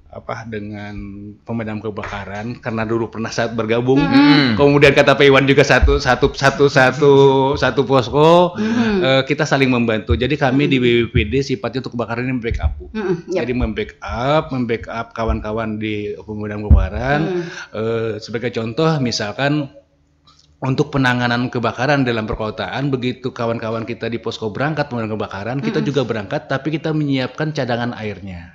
pemadam kebakaran karena dulu pernah saat bergabung, kemudian kata Pak Iwan juga satu posko, kita saling membantu. Jadi kami di BPBD sifatnya untuk kebakaran ini membackup. Jadi membackup kawan-kawan di pemadam kebakaran. Sebagai contoh misalkan untuk penanganan kebakaran dalam perkotaan, begitu kawan-kawan kita di posko berangkat pemadam kebakaran, kita juga berangkat, tapi kita menyiapkan cadangan airnya.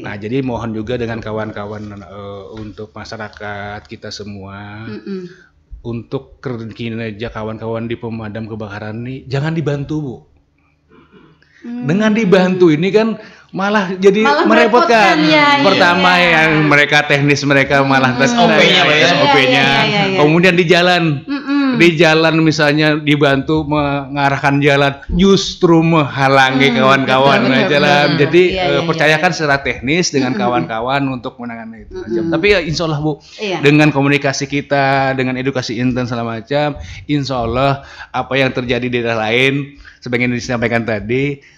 Nah, jadi mohon juga dengan kawan-kawan untuk masyarakat kita semua, untuk kinerja kawan-kawan di pemadam kebakaran ini jangan dibantu Bu. Dengan dibantu ini kan malah jadi merepotkan. Pertama yang mereka teknis mereka malah SOP-nya. Kemudian di jalan misalnya dibantu mengarahkan jalan justru menghalangi kawan-kawan jalan. Jadi percayakan secara teknis dengan kawan-kawan untuk menangani itu. Tapi ya insya Allah Bu, dengan komunikasi kita, dengan edukasi intens segala macam, insya Allah apa yang terjadi di daerah lain sebagaimana disampaikan tadi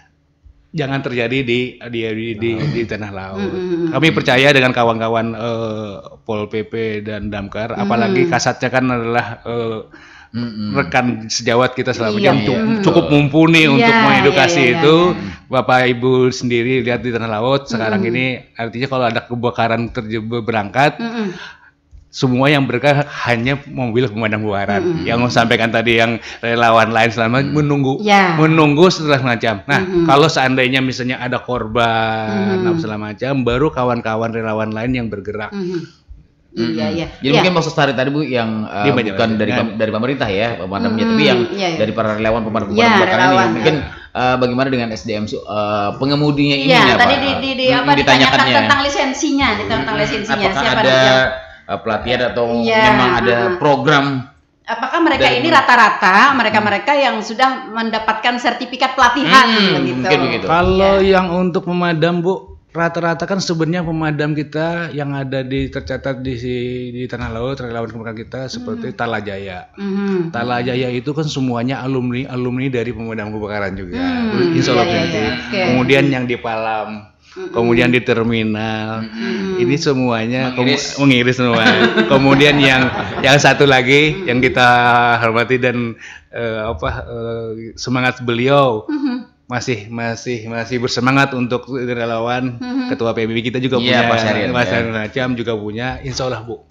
jangan terjadi di tanah laut. Kami percaya dengan kawan-kawan Pol PP dan Damkar, apalagi Kasatnya kan adalah rekan sejawat kita selama cukup mumpuni untuk mengedukasi itu. Bapak Ibu sendiri lihat di tanah laut sekarang ini artinya kalau ada kebakaran berangkat, semua yang bergerak hanya mobil pemadam kebakaran. Yang sampaikan tadi yang relawan lain selama menunggu setelah macam. Nah, kalau seandainya misalnya ada korban segala macam, baru kawan-kawan relawan lain yang bergerak. Jadi mungkin maksud tadi Bu yang bukan dari pemerintah ya pemadamnya, tapi yang dari para relawan pemadam kebakaran ini mungkin bagaimana dengan SDM pengemudinya ini tadi ditanyakan tentang lisensinya, apakah ada pelatihan atau memang ada program? Apakah mereka ini rata-rata mereka yang sudah mendapatkan sertifikat pelatihan begitu? Kalau yang untuk pemadam Bu, rata-rata kan sebenarnya pemadam kita yang ada tercatat di tanah laut relawan kebakaran kita seperti Talajaya. Talajaya itu kan semuanya alumni dari pemadam kebakaran juga. Insya Allah kemudian yang di Palam, kemudian di terminal, ini semuanya mengiris semua. Kemudian yang satu lagi yang kita hormati dan semangat beliau masih bersemangat untuk relawan. Ketua PBB kita juga punya, Mas Syarian juga punya. Insya Allah Bu,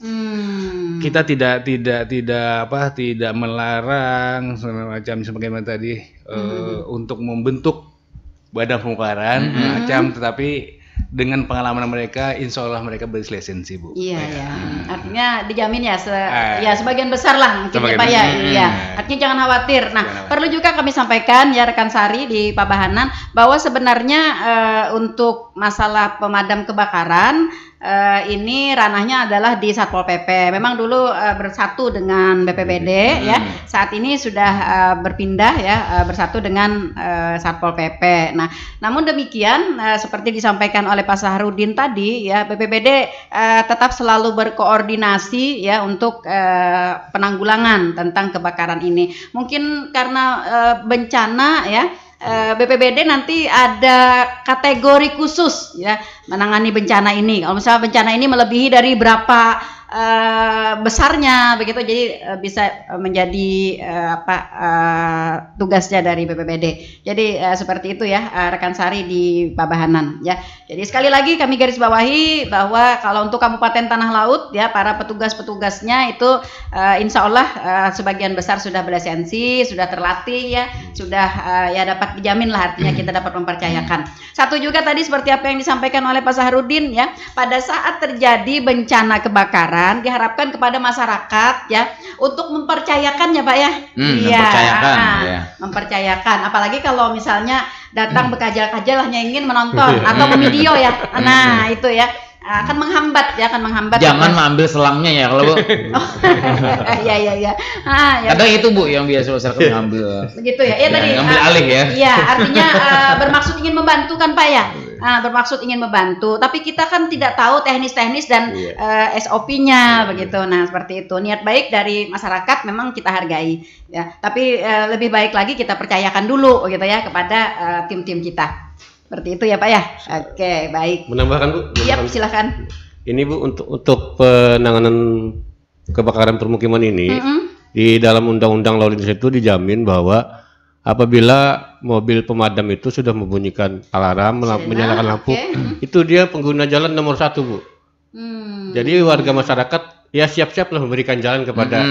kita tidak melarang semacam sebagaimana tadi untuk membentuk badan pemekaran macam, tetapi dengan pengalaman mereka, insya Allah mereka berlisensi, Bu. Iya, ya. Artinya dijamin ya, ya sebagian besar lah mungkin ya Pak ya. Iya. Artinya jangan khawatir. Nah, perlu juga kami sampaikan ya rekan Sari di Pabahanan bahwa sebenarnya untuk masalah pemadam kebakaran ini ranahnya adalah di Satpol PP. Memang dulu bersatu dengan BPBD ya. Saat ini sudah berpindah ya bersatu dengan Satpol PP. Nah, namun demikian seperti disampaikan oleh Pak Saharudin tadi ya, BPBD tetap selalu berkoordinasi ya untuk penanggulangan tentang kebakaran ini. Mungkin karena bencana ya, BPBD nanti ada kategori khusus ya menangani bencana ini. Kalau misalnya bencana ini melebihi dari berapa besarnya begitu, jadi bisa menjadi tugasnya dari BPBD. Jadi seperti itu ya rekan Sari di Pabahanan ya. Jadi sekali lagi kami garis bawahi bahwa kalau untuk Kabupaten Tanah Laut ya, para petugas-petugasnya itu insya Allah sebagian besar sudah berlisensi, sudah terlatih ya, sudah ya dapat dijamin lah, artinya kita dapat mempercayakan. Satu juga tadi seperti apa yang disampaikan oleh Pak Saharudin ya, pada saat terjadi bencana kebakaran diharapkan kepada masyarakat ya untuk mempercayakannya Pak ya. Iya. Mempercayakan. Apalagi kalau misalnya datang berkajal-kajal hanya ingin menonton atau video ya. Nah, itu ya akan menghambat. Jangan mengambil selangnya ya kalau Bu. Iya. Kadang itu Bu yang biasa masyarakat mengambil. Begitu ya. Iya tadi. Ngambil alih ya. Iya, artinya bermaksud ingin membantu kan Pak ya. Bermaksud ingin membantu, tapi kita kan tidak tahu teknis-teknis dan SOP-nya begitu. Nah, seperti itu. Niat baik dari masyarakat memang kita hargai ya. Tapi lebih baik lagi kita percayakan dulu gitu ya kepada tim-tim kita. Seperti itu ya Pak ya. Oke, baik. Menambahkan Bu? Siap, silakan. Ini Bu untuk penanganan kebakaran permukiman ini di dalam Undang-Undang Lalu Lintas itu dijamin bahwa apabila mobil pemadam itu sudah membunyikan alarm, menyalakan lampu, itu dia pengguna jalan nomor 1 Bu. Jadi warga masyarakat ya siap-siaplah memberikan jalan kepada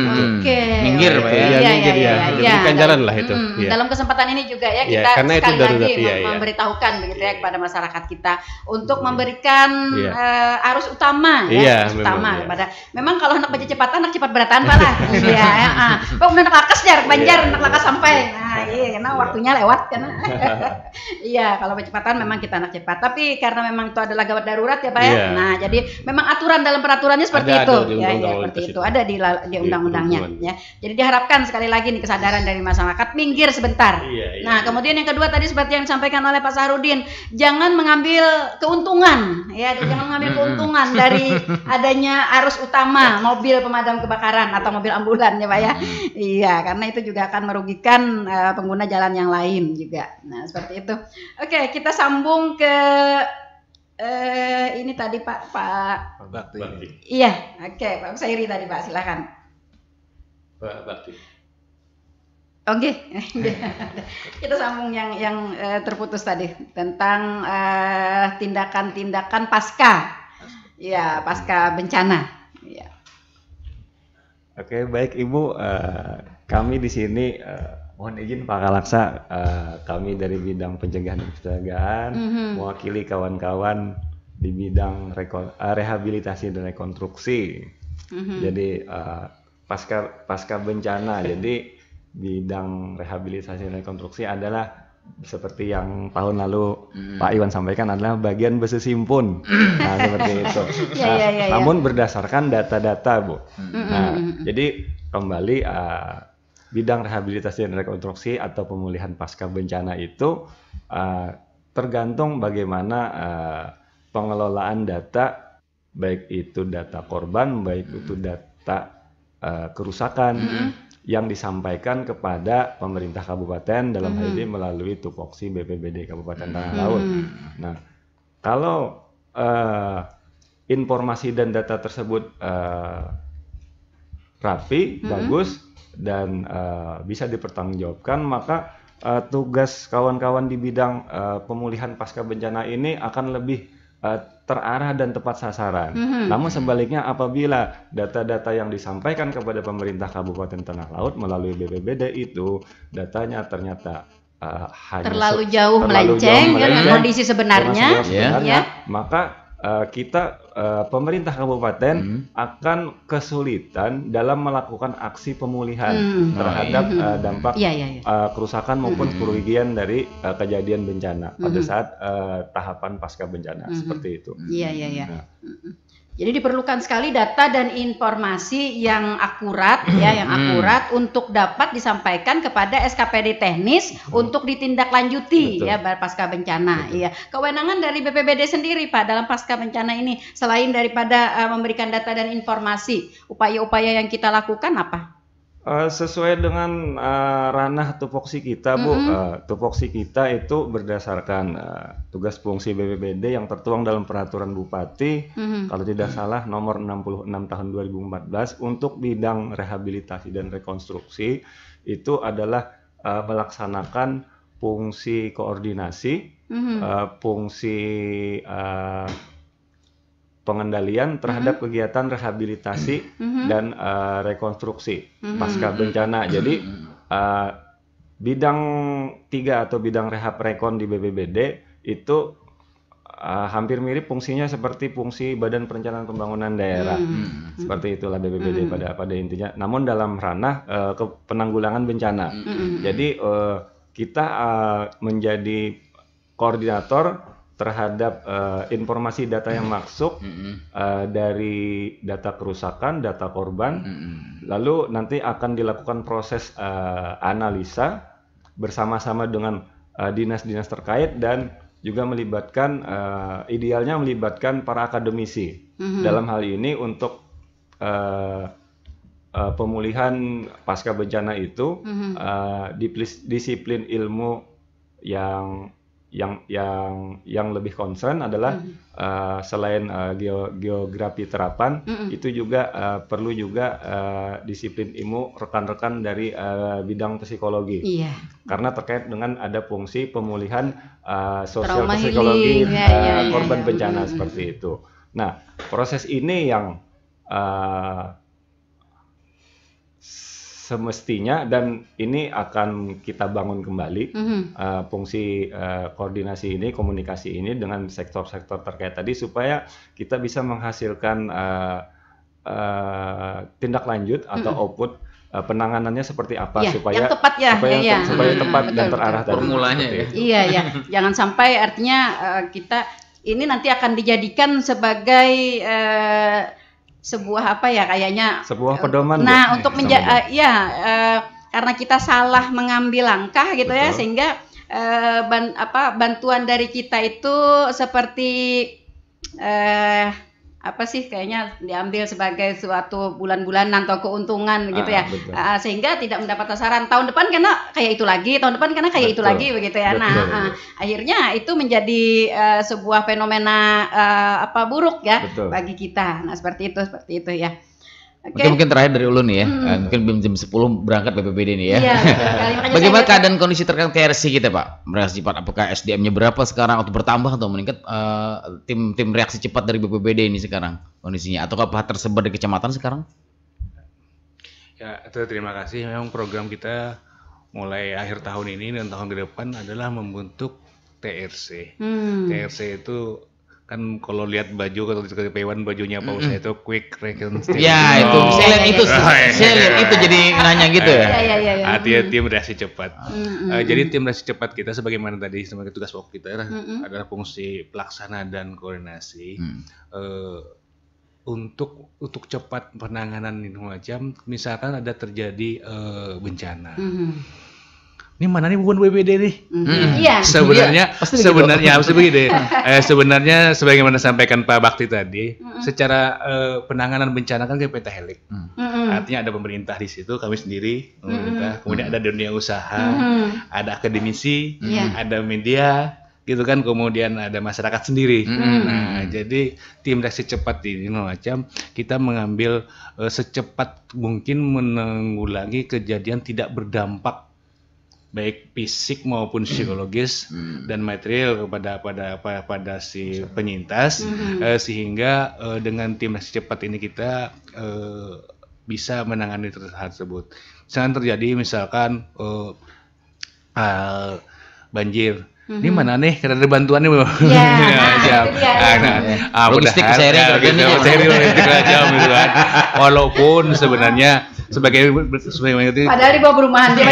minggir Pak ya. Diberikan jalan lah itu. Dalam kesempatan ini juga ya kita sekali lagi memberitahukan begitu ya kepada masyarakat kita untuk memberikan arus utama kepada. Memang kalau anak cepat beratan Pak lah. Pak udah anak lakas jar Banjar, anak lakas sampai. Nah, karena waktunya lewat karena. Iya, kalau percepatan memang kita anak cepat. Tapi karena memang itu adalah gawat darurat ya Pak ya. Nah, jadi memang aturan dalam peraturannya seperti itu. Seperti itu ada di undang-undangnya ya. Jadi diharapkan sekali lagi nih kesadaran dari masyarakat minggir sebentar. Nah, kemudian yang kedua tadi seperti yang disampaikan oleh Pak Saharudin, jangan mengambil keuntungan ya, jangan mengambil keuntungan dari adanya arus utama mobil pemadam kebakaran atau mobil ambulan ya Pak ya. Iya, karena itu juga akan merugikan pengguna jalan yang lain juga. Nah, seperti itu. Oke, kita sambung ke ini tadi Pak Bakti. Iya, oke, Pak Sairi tadi Pak, silakan. Pak Bakti. Oke. Kita sambung yang terputus tadi tentang tindakan-tindakan pasca. Ya, pasca bencana. Ya. Oke, baik Ibu, kami di sini mohon izin Pak Kalaksa, kami dari bidang pencegahan dan pencegahan mewakili kawan-kawan di bidang rehabilitasi dan rekonstruksi. Jadi pasca bencana, jadi bidang rehabilitasi dan rekonstruksi adalah seperti yang tahun lalu Pak Iwan sampaikan adalah bagian bersimpun. Nah, seperti itu. Namun berdasarkan data-data Bu. Nah, jadi kembali bidang rehabilitasi dan rekonstruksi atau pemulihan pasca bencana itu tergantung bagaimana pengelolaan data, baik itu data korban, baik itu data kerusakan yang disampaikan kepada pemerintah kabupaten dalam hal ini melalui tupoksi BPBD Kabupaten Tanah Laut. Nah, kalau informasi dan data tersebut rapi, bagus, dan bisa dipertanggungjawabkan, maka tugas kawan-kawan di bidang pemulihan pasca bencana ini akan lebih terarah dan tepat sasaran. Namun sebaliknya apabila data-data yang disampaikan kepada pemerintah Kabupaten Tanah Laut melalui BPBD itu datanya ternyata terlalu jauh melenceng dengan kondisi sebenarnya, maka kita pemerintah kabupaten akan kesulitan dalam melakukan aksi pemulihan terhadap dampak kerusakan maupun kerugian dari kejadian bencana pada saat tahapan pasca bencana seperti itu. Jadi diperlukan sekali data dan informasi yang akurat yang akurat untuk dapat disampaikan kepada SKPD teknis untuk ditindaklanjuti pasca bencana. Kewenangan dari BPBD sendiri Pak dalam pasca bencana ini selain daripada memberikan data dan informasi, upaya-upaya yang kita lakukan apa? Sesuai dengan ranah tupoksi kita, Bu. Tupoksi kita itu berdasarkan tugas fungsi BPBD yang tertuang dalam peraturan Bupati, kalau tidak salah nomor 66 tahun 2014 untuk bidang rehabilitasi dan rekonstruksi itu adalah melaksanakan fungsi koordinasi, fungsi pengendalian terhadap kegiatan rehabilitasi dan rekonstruksi pasca bencana. Jadi bidang 3 atau bidang rehab rekon di BPBD itu hampir mirip fungsinya seperti fungsi Badan Perencanaan Pembangunan Daerah. Seperti itulah BPBD pada intinya. Namun dalam ranah penanggulangan bencana. Jadi kita menjadi koordinator terhadap informasi data yang masuk dari data kerusakan, data korban, lalu nanti akan dilakukan proses analisa bersama-sama dengan dinas-dinas terkait dan juga melibatkan idealnya melibatkan para akademisi dalam hal ini untuk pemulihan pasca bencana itu disiplin ilmu yang lebih concern adalah selain geografi terapan itu juga perlu juga disiplin ilmu rekan-rekan dari bidang psikologi karena terkait dengan ada fungsi pemulihan sosial psikologi korban bencana seperti itu. Nah, proses ini yang semestinya dan ini akan kita bangun kembali fungsi koordinasi ini, komunikasi ini dengan sektor-sektor terkait tadi supaya kita bisa menghasilkan tindak lanjut atau output penanganannya seperti apa supaya yang tepat supaya tepat dan terarah tadi. Formulanya jangan sampai artinya kita ini nanti akan dijadikan sebagai sebuah kayaknya sebuah pedoman. Nah, untuk karena kita salah mengambil langkah gitu sehingga bantuan dari kita itu seperti kayaknya diambil sebagai suatu bulan-bulanan atau keuntungan gitu sehingga tidak mendapat sasaran tahun depan karena kayak itu lagi, tahun depan karena kayak itu lagi begitu ya. Nah, akhirnya itu menjadi sebuah fenomena buruk bagi kita. Nah, seperti itu ya. Mungkin terakhir dari Ulun nih ya, mungkin jam 10 berangkat BPBD nih ya. Bagaimana keadaan kondisi terkait TRC kita Pak? Reaksi cepat, apakah SDM-nya berapa sekarang atau bertambah atau meningkat tim reaksi cepat dari BPBD ini sekarang kondisinya? Ataukah tersebar di kecamatan sekarang? Ya, terima kasih. Memang program kita mulai akhir tahun ini dan tahun ke depan adalah membentuk TRC. TRC itu kan kalau lihat baju kalau di Pewan bajunya Pak Usa itu quick reconstruction. Ya itu saya lihat itu jadi nanya gitu ya. Artinya tim reaksi cepat. Jadi tim reaksi cepat kita sebagaimana tadi sebagai tugas pokok kita adalah fungsi pelaksana dan koordinasi untuk cepat penanganan ini macam misalkan ada terjadi bencana. Ini mana nih bukan BPBD nih? Sebenarnya sebenarnya sebagaimana sampaikan Pak Bakti tadi, secara penanganan bencana kan kayak pentahelik. Artinya ada pemerintah di situ, kami sendiri, pemerintah, kemudian ada dunia usaha, ada akademisi, ada media, gitu kan, kemudian ada masyarakat sendiri. Nah, jadi tim reaksi cepat ini macam kita mengambil secepat mungkin menanggulangi kejadian tidak berdampak baik fisik maupun psikologis dan material pada si penyintas sehingga dengan tim reaksi cepat ini kita bisa menangani tersebut. Jangan terjadi misalkan banjir. Ini mana nih karena ada bantuan nih, Bu? Iya. Logistik sharing logistik aja gitu kan. Walaupun sebenarnya sebagai padahal di bawah perumahan dia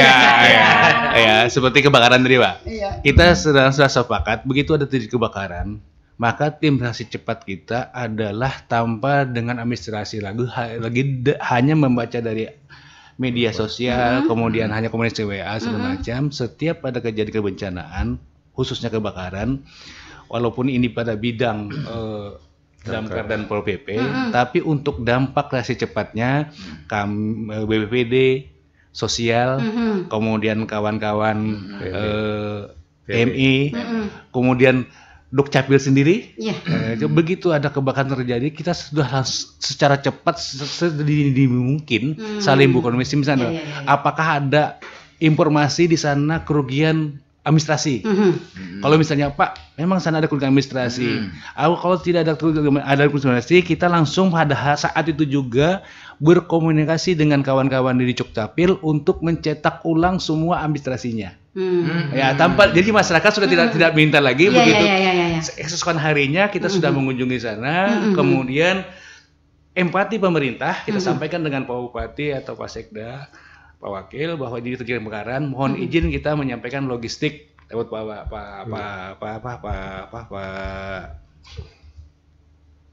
ya, seperti kebakaran tadi, Pak. Iya. Kita sudah sepakat begitu ada terjadi kebakaran, maka tim reaksi cepat kita adalah tanpa dengan administrasi lagi hanya membaca dari media sosial, kemudian hanya komunikasi WA segala macam. Setiap ada kejadian kebencanaan, khususnya kebakaran, walaupun ini pada bidang Damkar dan Pol PP, tapi untuk dampak reaksi cepatnya, BPBD, sosial, kemudian kawan-kawan PMI, kemudian Dukcapil sendiri, begitu ada kebakaran terjadi, kita sudah secara cepat sedini mungkin saling berkoordinasi misalnya, apakah ada informasi di sana kerugian administrasi. Kalau misalnya Pak, memang sana ada kerugian administrasi. Kalau tidak ada kerugian administrasi, kita langsung pada saat itu juga berkomunikasi dengan kawan-kawan di Dukcapil untuk mencetak ulang semua administrasinya. Ya, tanpa jadi masyarakat sudah tidak minta lagi begitu. Keesokan harinya kita sudah mengunjungi sana, kemudian empati pemerintah kita sampaikan dengan Pak Bupati atau Pak Sekda, Pak Wakil bahwa ini terjadi kebakaran, mohon izin kita menyampaikan logistik lewat Pak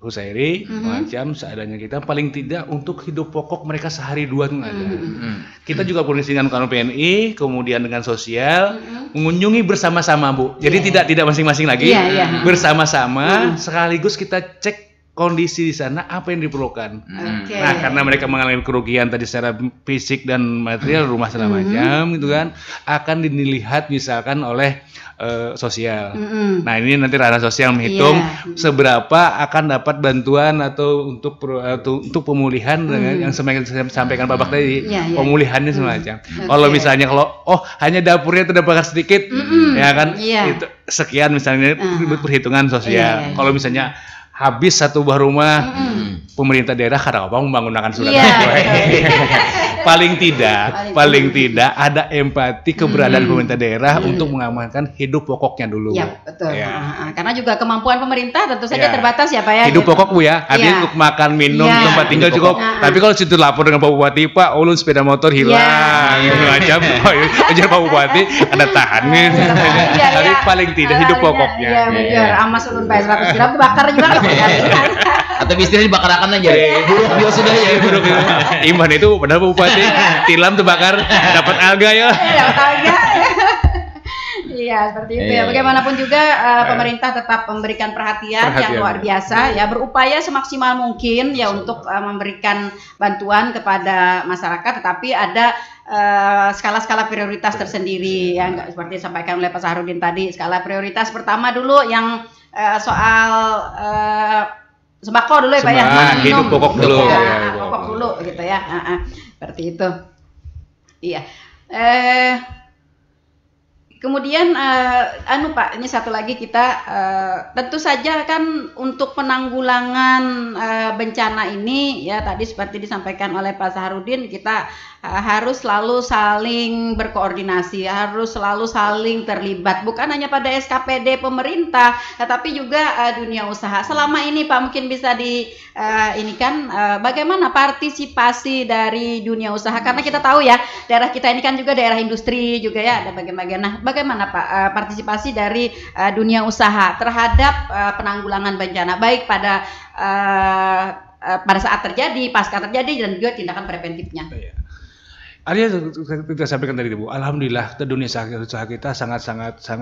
Husairi, macam seadanya kita paling tidak untuk hidup pokok mereka sehari dua itu ada. Kita juga koordinasi dengan kantor PNI, kemudian dengan sosial, mengunjungi bersama-sama, Bu. Jadi tidak masing-masing lagi, bersama-sama sekaligus kita cek kondisi di sana apa yang diperlukan. Nah, karena mereka mengalami kerugian tadi secara fisik dan material rumah segala macam gitu kan, akan dilihat misalkan oleh sosial. Nah, ini nanti ranah sosial menghitung seberapa akan dapat bantuan atau untuk pemulihan yang sampaikan Pak Bak tadi, pemulihannya semacam. Kalau misalnya hanya dapurnya terbakar sedikit, ya kan, itu sekian misalnya perhitungan sosial. Kalau misalnya habis satu buah rumah, pemerintah daerah kadang apa membangunkan surat. Paling tidak ada empati keberadaan pemerintah daerah untuk mengamankan hidup pokoknya dulu. Ya, betul. Karena juga kemampuan pemerintah tentu saja terbatas ya Pak ya. Hidup pokok Bu ya, artinya untuk makan, minum, tempat tinggal cukup. Tapi kalau situ lapor dengan Pak Bupati, Pak, ulun sepeda motor hilang, macam, ajar Pak Bupati ada tahan nih. Tapi paling tidak hidup pokoknya. Iya benar. Amas ulun bayar 100 gram bakar juga. Atau istilahnya dibakarakan aja. Buruk dia sudah ya. Buruk. Iman itu padahal Pak Bupati tilam terbakar dapat alga ya. Dapat alga. Iya, seperti itu ya. Bagaimanapun juga pemerintah tetap memberikan perhatian yang luar biasa ya, berupaya semaksimal mungkin ya untuk memberikan bantuan kepada masyarakat, tetapi ada skala-skala prioritas tersendiri yang seperti disampaikan oleh Pak Saharudin tadi. Skala prioritas pertama dulu yang soal sembako dulu ya Pak ya. Hidup pokok dulu. Pokok dulu gitu ya. Seperti itu. Iya. Kemudian Pak, ini satu lagi kita tentu saja kan untuk penanggulangan bencana ini ya, tadi seperti disampaikan oleh Pak Saharudin, kita harus selalu saling berkoordinasi, harus selalu saling terlibat, bukan hanya pada SKPD pemerintah, tetapi juga dunia usaha. Selama ini Pak mungkin bisa bagaimana partisipasi dari dunia usaha, karena kita tahu ya daerah kita ini kan juga daerah industri juga ya, ada bagaimana Pak partisipasi dari dunia usaha terhadap penanggulangan bencana, baik pada saat terjadi, pasca terjadi, dan juga tindakan preventifnya. Artinya kita sampaikan tadi Bu, alhamdulillah dunia usaha kita sangat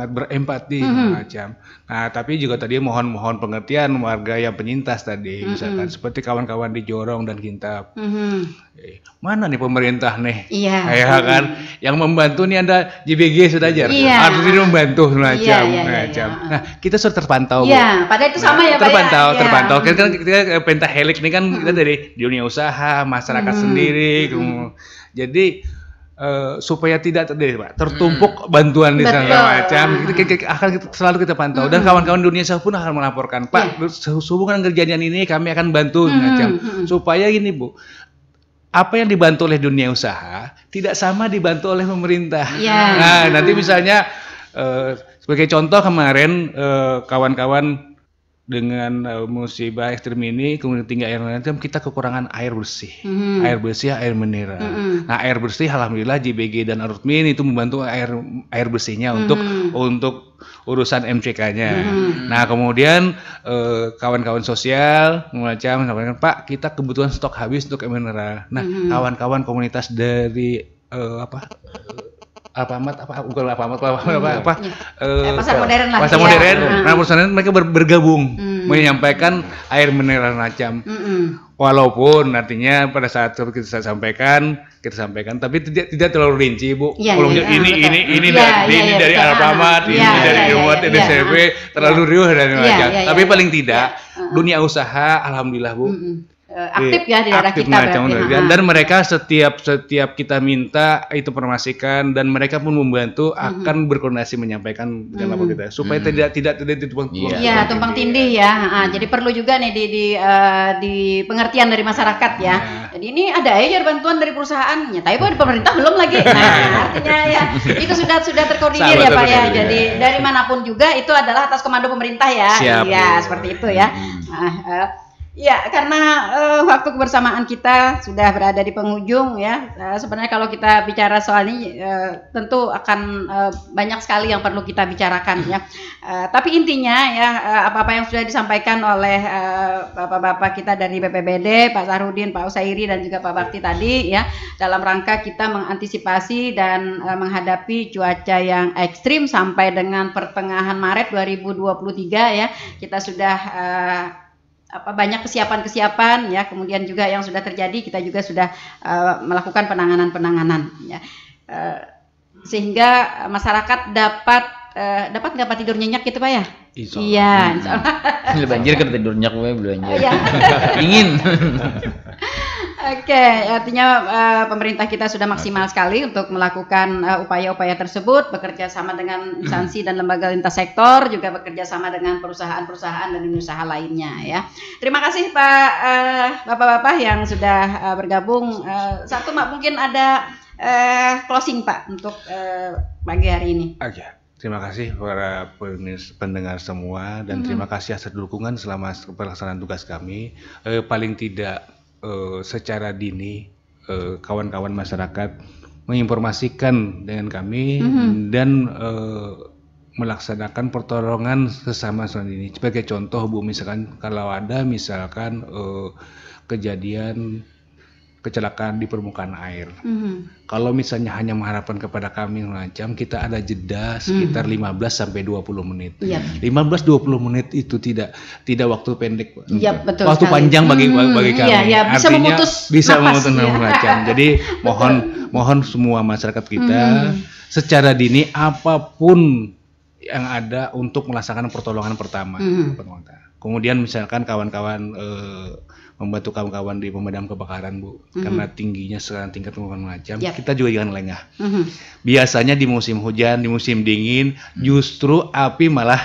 berempati macam. Nah, tapi juga tadi mohon pengertian warga yang penyintas tadi, misalkan seperti kawan-kawan di Jorong dan Kintab. Mana nih pemerintah nih? Ya kan, yang membantu nih ada JBG sudah aja. Artinya membantu macam. Nah, kita sudah terpantau. Iya, padahal itu sama ya Pak. Terpantau. Kita pentahelix ini kan kita dari dunia usaha, masyarakat sendiri. Jadi supaya tidak tertumpuk bantuan di sana macam, akan selalu kita pantau, dan kawan-kawan dunia usaha pun akan melaporkan, Pak, sehubungan kejadian ini kami akan bantu macam, supaya gini Bu, apa yang dibantu oleh dunia usaha tidak sama dibantu oleh pemerintah. Nah, nanti misalnya Sebagai contoh kemarin kawan-kawan dengan musibah ekstrim ini, kemudian tinggi air macam kita kekurangan air bersih, air bersih, air mineral. Nah air bersih, alhamdulillah JBG dan Arutmin itu membantu air bersihnya untuk urusan MCK-nya. Nah kemudian kawan-kawan sosial macam Pak, kita kebutuhan stok habis untuk air mineral. Nah kawan-kawan komunitas dari pasar modern lah. Pasar modern. Nah, perusahaan mereka bergabung menyampaikan air mineral macam. Walaupun artinya pada saat kita sampaikan, tapi tidak terlalu rinci, Bu. Ini dari Alfamart, ini dari Irwat, ini CV, terlalu riuh dan macam. Tapi paling tidak dunia usaha, alhamdulillah, Bu. Aktif ya di daerah kita dan mereka setiap kita minta itu informasikan dan mereka pun membantu akan berkoordinasi menyampaikan dengan lapor kita supaya tidak tumpang tindih ya. Jadi perlu juga nih di pengertian dari masyarakat ya. Jadi ini ada aja bantuan dari perusahaannya, tapi dari pemerintah belum lagi. Nah, artinya ya itu sudah terkoordinir ya Pak ya. Jadi dari manapun juga itu adalah atas komando pemerintah ya. Iya, seperti itu ya. Ya, karena waktu kebersamaan kita sudah berada di penghujung ya. Sebenarnya kalau kita bicara soal ini tentu akan banyak sekali yang perlu kita bicarakan ya. Tapi intinya ya apa-apa yang sudah disampaikan oleh bapak-bapak kita dari BPBD, Pak Sarudin, Pak Usairi dan juga Pak Bakti tadi ya, dalam rangka kita mengantisipasi dan menghadapi cuaca yang ekstrim sampai dengan pertengahan Maret 2023 ya. Kita sudah banyak kesiapan ya, kemudian juga yang sudah terjadi kita juga sudah melakukan penanganan ya, sehingga masyarakat dapat nggak Pak tidur nyenyak gitu Pak ya? Iya, banjir kan tidur nyenyak belanja. Ingin. Oke, artinya pemerintah kita sudah maksimal sekali untuk melakukan upaya-upaya tersebut, bekerja sama dengan instansi dan lembaga lintas sektor, juga bekerja sama dengan perusahaan-perusahaan dan usaha lainnya ya. Terima kasih Pak, Bapak-bapak yang sudah bergabung. Satu Pak, mungkin ada closing Pak untuk pagi hari ini. Terima kasih para pendengar semua dan terima kasih atas dukungan selama pelaksanaan tugas kami. Paling tidak secara dini kawan-kawan masyarakat menginformasikan dengan kami dan melaksanakan pertolongan sesama ini. Sebagai contoh Bu, misalkan kalau ada kejadian kecelakaan di permukaan air. Kalau misalnya hanya mengharapkan kepada kami macam, kita ada jeda sekitar 15 sampai 20 menit. 15-20 menit itu tidak waktu pendek. Betul waktu sekali. Panjang bagi kami. Artinya bisa memutus macam. Jadi mohon semua masyarakat kita secara dini apapun yang ada untuk melaksanakan pertolongan pertama. Kemudian misalkan kawan-kawan membantu kawan-kawan di pemadam kebakaran Bu, karena tingginya sekarang tingkat kebakaran macam, kita juga jangan lengah. Biasanya di musim hujan, di musim dingin, justru api malah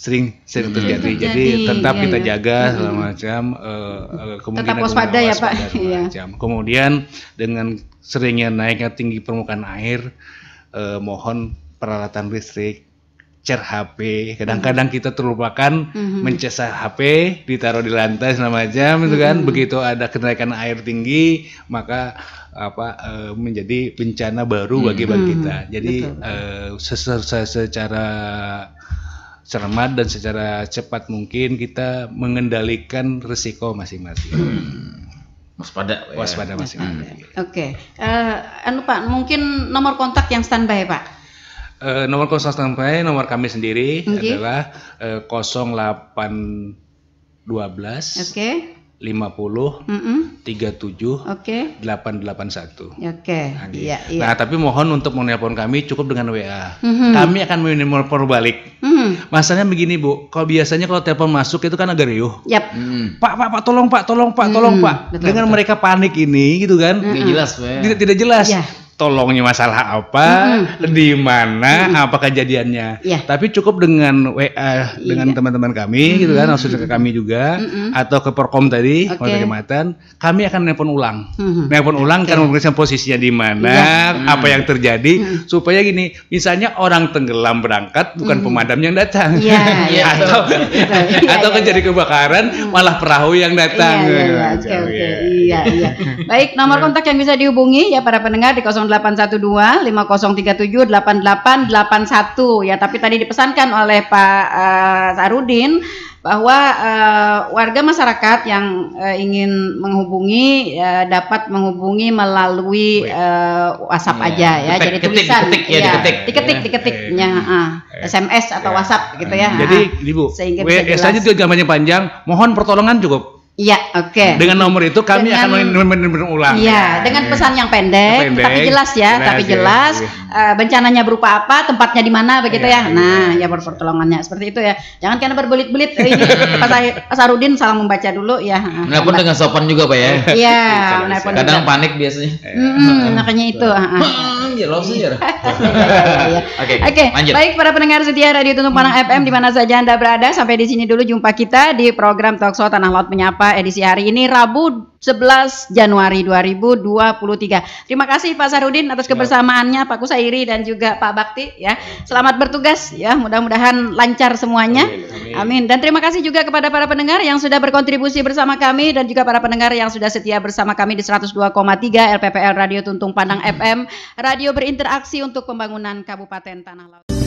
sering terjadi. Jadi tetap kita jaga segala macam, tetap waspada ya Pak. Kemudian dengan seringnya naiknya tinggi permukaan air, mohon peralatan listrik, charge HP, kadang-kadang kita terlupakan mencas HP, ditaruh di lantai segala macam itu kan. Begitu ada kenaikan air tinggi maka menjadi bencana baru bagi kita. Jadi secara cermat dan secara cepat mungkin kita mengendalikan risiko masing-masing. Waspada masing-masing. Oke. Pak, mungkin nomor kontak yang standby Pak. Nomor kontak standby nomor kami sendiri adalah 0812 50 37 881. Nah, tapi mohon untuk menelpon kami cukup dengan WA. Kami akan menelpon balik. Masalahnya begini Bu, kalau biasanya kalau telepon masuk itu kan agak riuh. Pak, tolong Pak. Dengan mereka panik ini gitu kan. Tidak jelas. Tidak jelas. tolongnya masalah apa, di mana, apa kejadiannya. Tapi cukup dengan WA dengan teman-teman kami gitu kan, langsung ke kami juga, atau ke Porkom tadi, kecamatan, kami akan nelpon ulang. Nelpon ulang kan memeriksa posisinya di mana, apa yang terjadi, supaya gini, misalnya orang tenggelam berangkat, bukan pemadam yang datang. Atau terjadi kebakaran, malah perahu yang datang. Baik, nomor kontak yang bisa dihubungi ya para pendengar di 0812 5037 8881 ya. Tapi tadi dipesankan oleh Pak Sarudin bahwa warga masyarakat yang ingin menghubungi dapat menghubungi melalui WhatsApp aja ya. Jadi tulisan diketiknya SMS atau WhatsApp gitu ya. Jadi Ibu, WS aja itu gambarnya panjang, mohon pertolongan cukup. Iya, oke. Dengan nomor itu kami akan berulang. Iya, dengan pesan yang pendek, tapi jelas ya, bencananya berupa apa, tempatnya di mana begitu ya. Nah, ya pertolongannya seperti itu ya. Jangan karena berbelit-belit ini Pak Sarudin salah membaca dulu ya. Menelpon dengan sopan juga Pak ya. Iya, menelpon. Kadang panik biasanya. Makanya itu. Oke, lanjut. Baik para pendengar setia Radio Tuntung Panang FM di mana saja Anda berada, sampai di sini dulu jumpa kita di program Talkshow Tanah Laut Menyapa edisi hari ini Rabu 11 Januari 2023. Terima kasih Pak Sarudin atas kebersamaannya, Pak Kusairi dan juga Pak Bakti ya. Selamat bertugas ya, mudah-mudahan lancar semuanya. Amin. Dan terima kasih juga kepada para pendengar yang sudah berkontribusi bersama kami dan juga para pendengar yang sudah setia bersama kami di 102,3 LPPL Radio Tuntung Panang FM, radio berinteraksi untuk pembangunan Kabupaten Tanah Laut.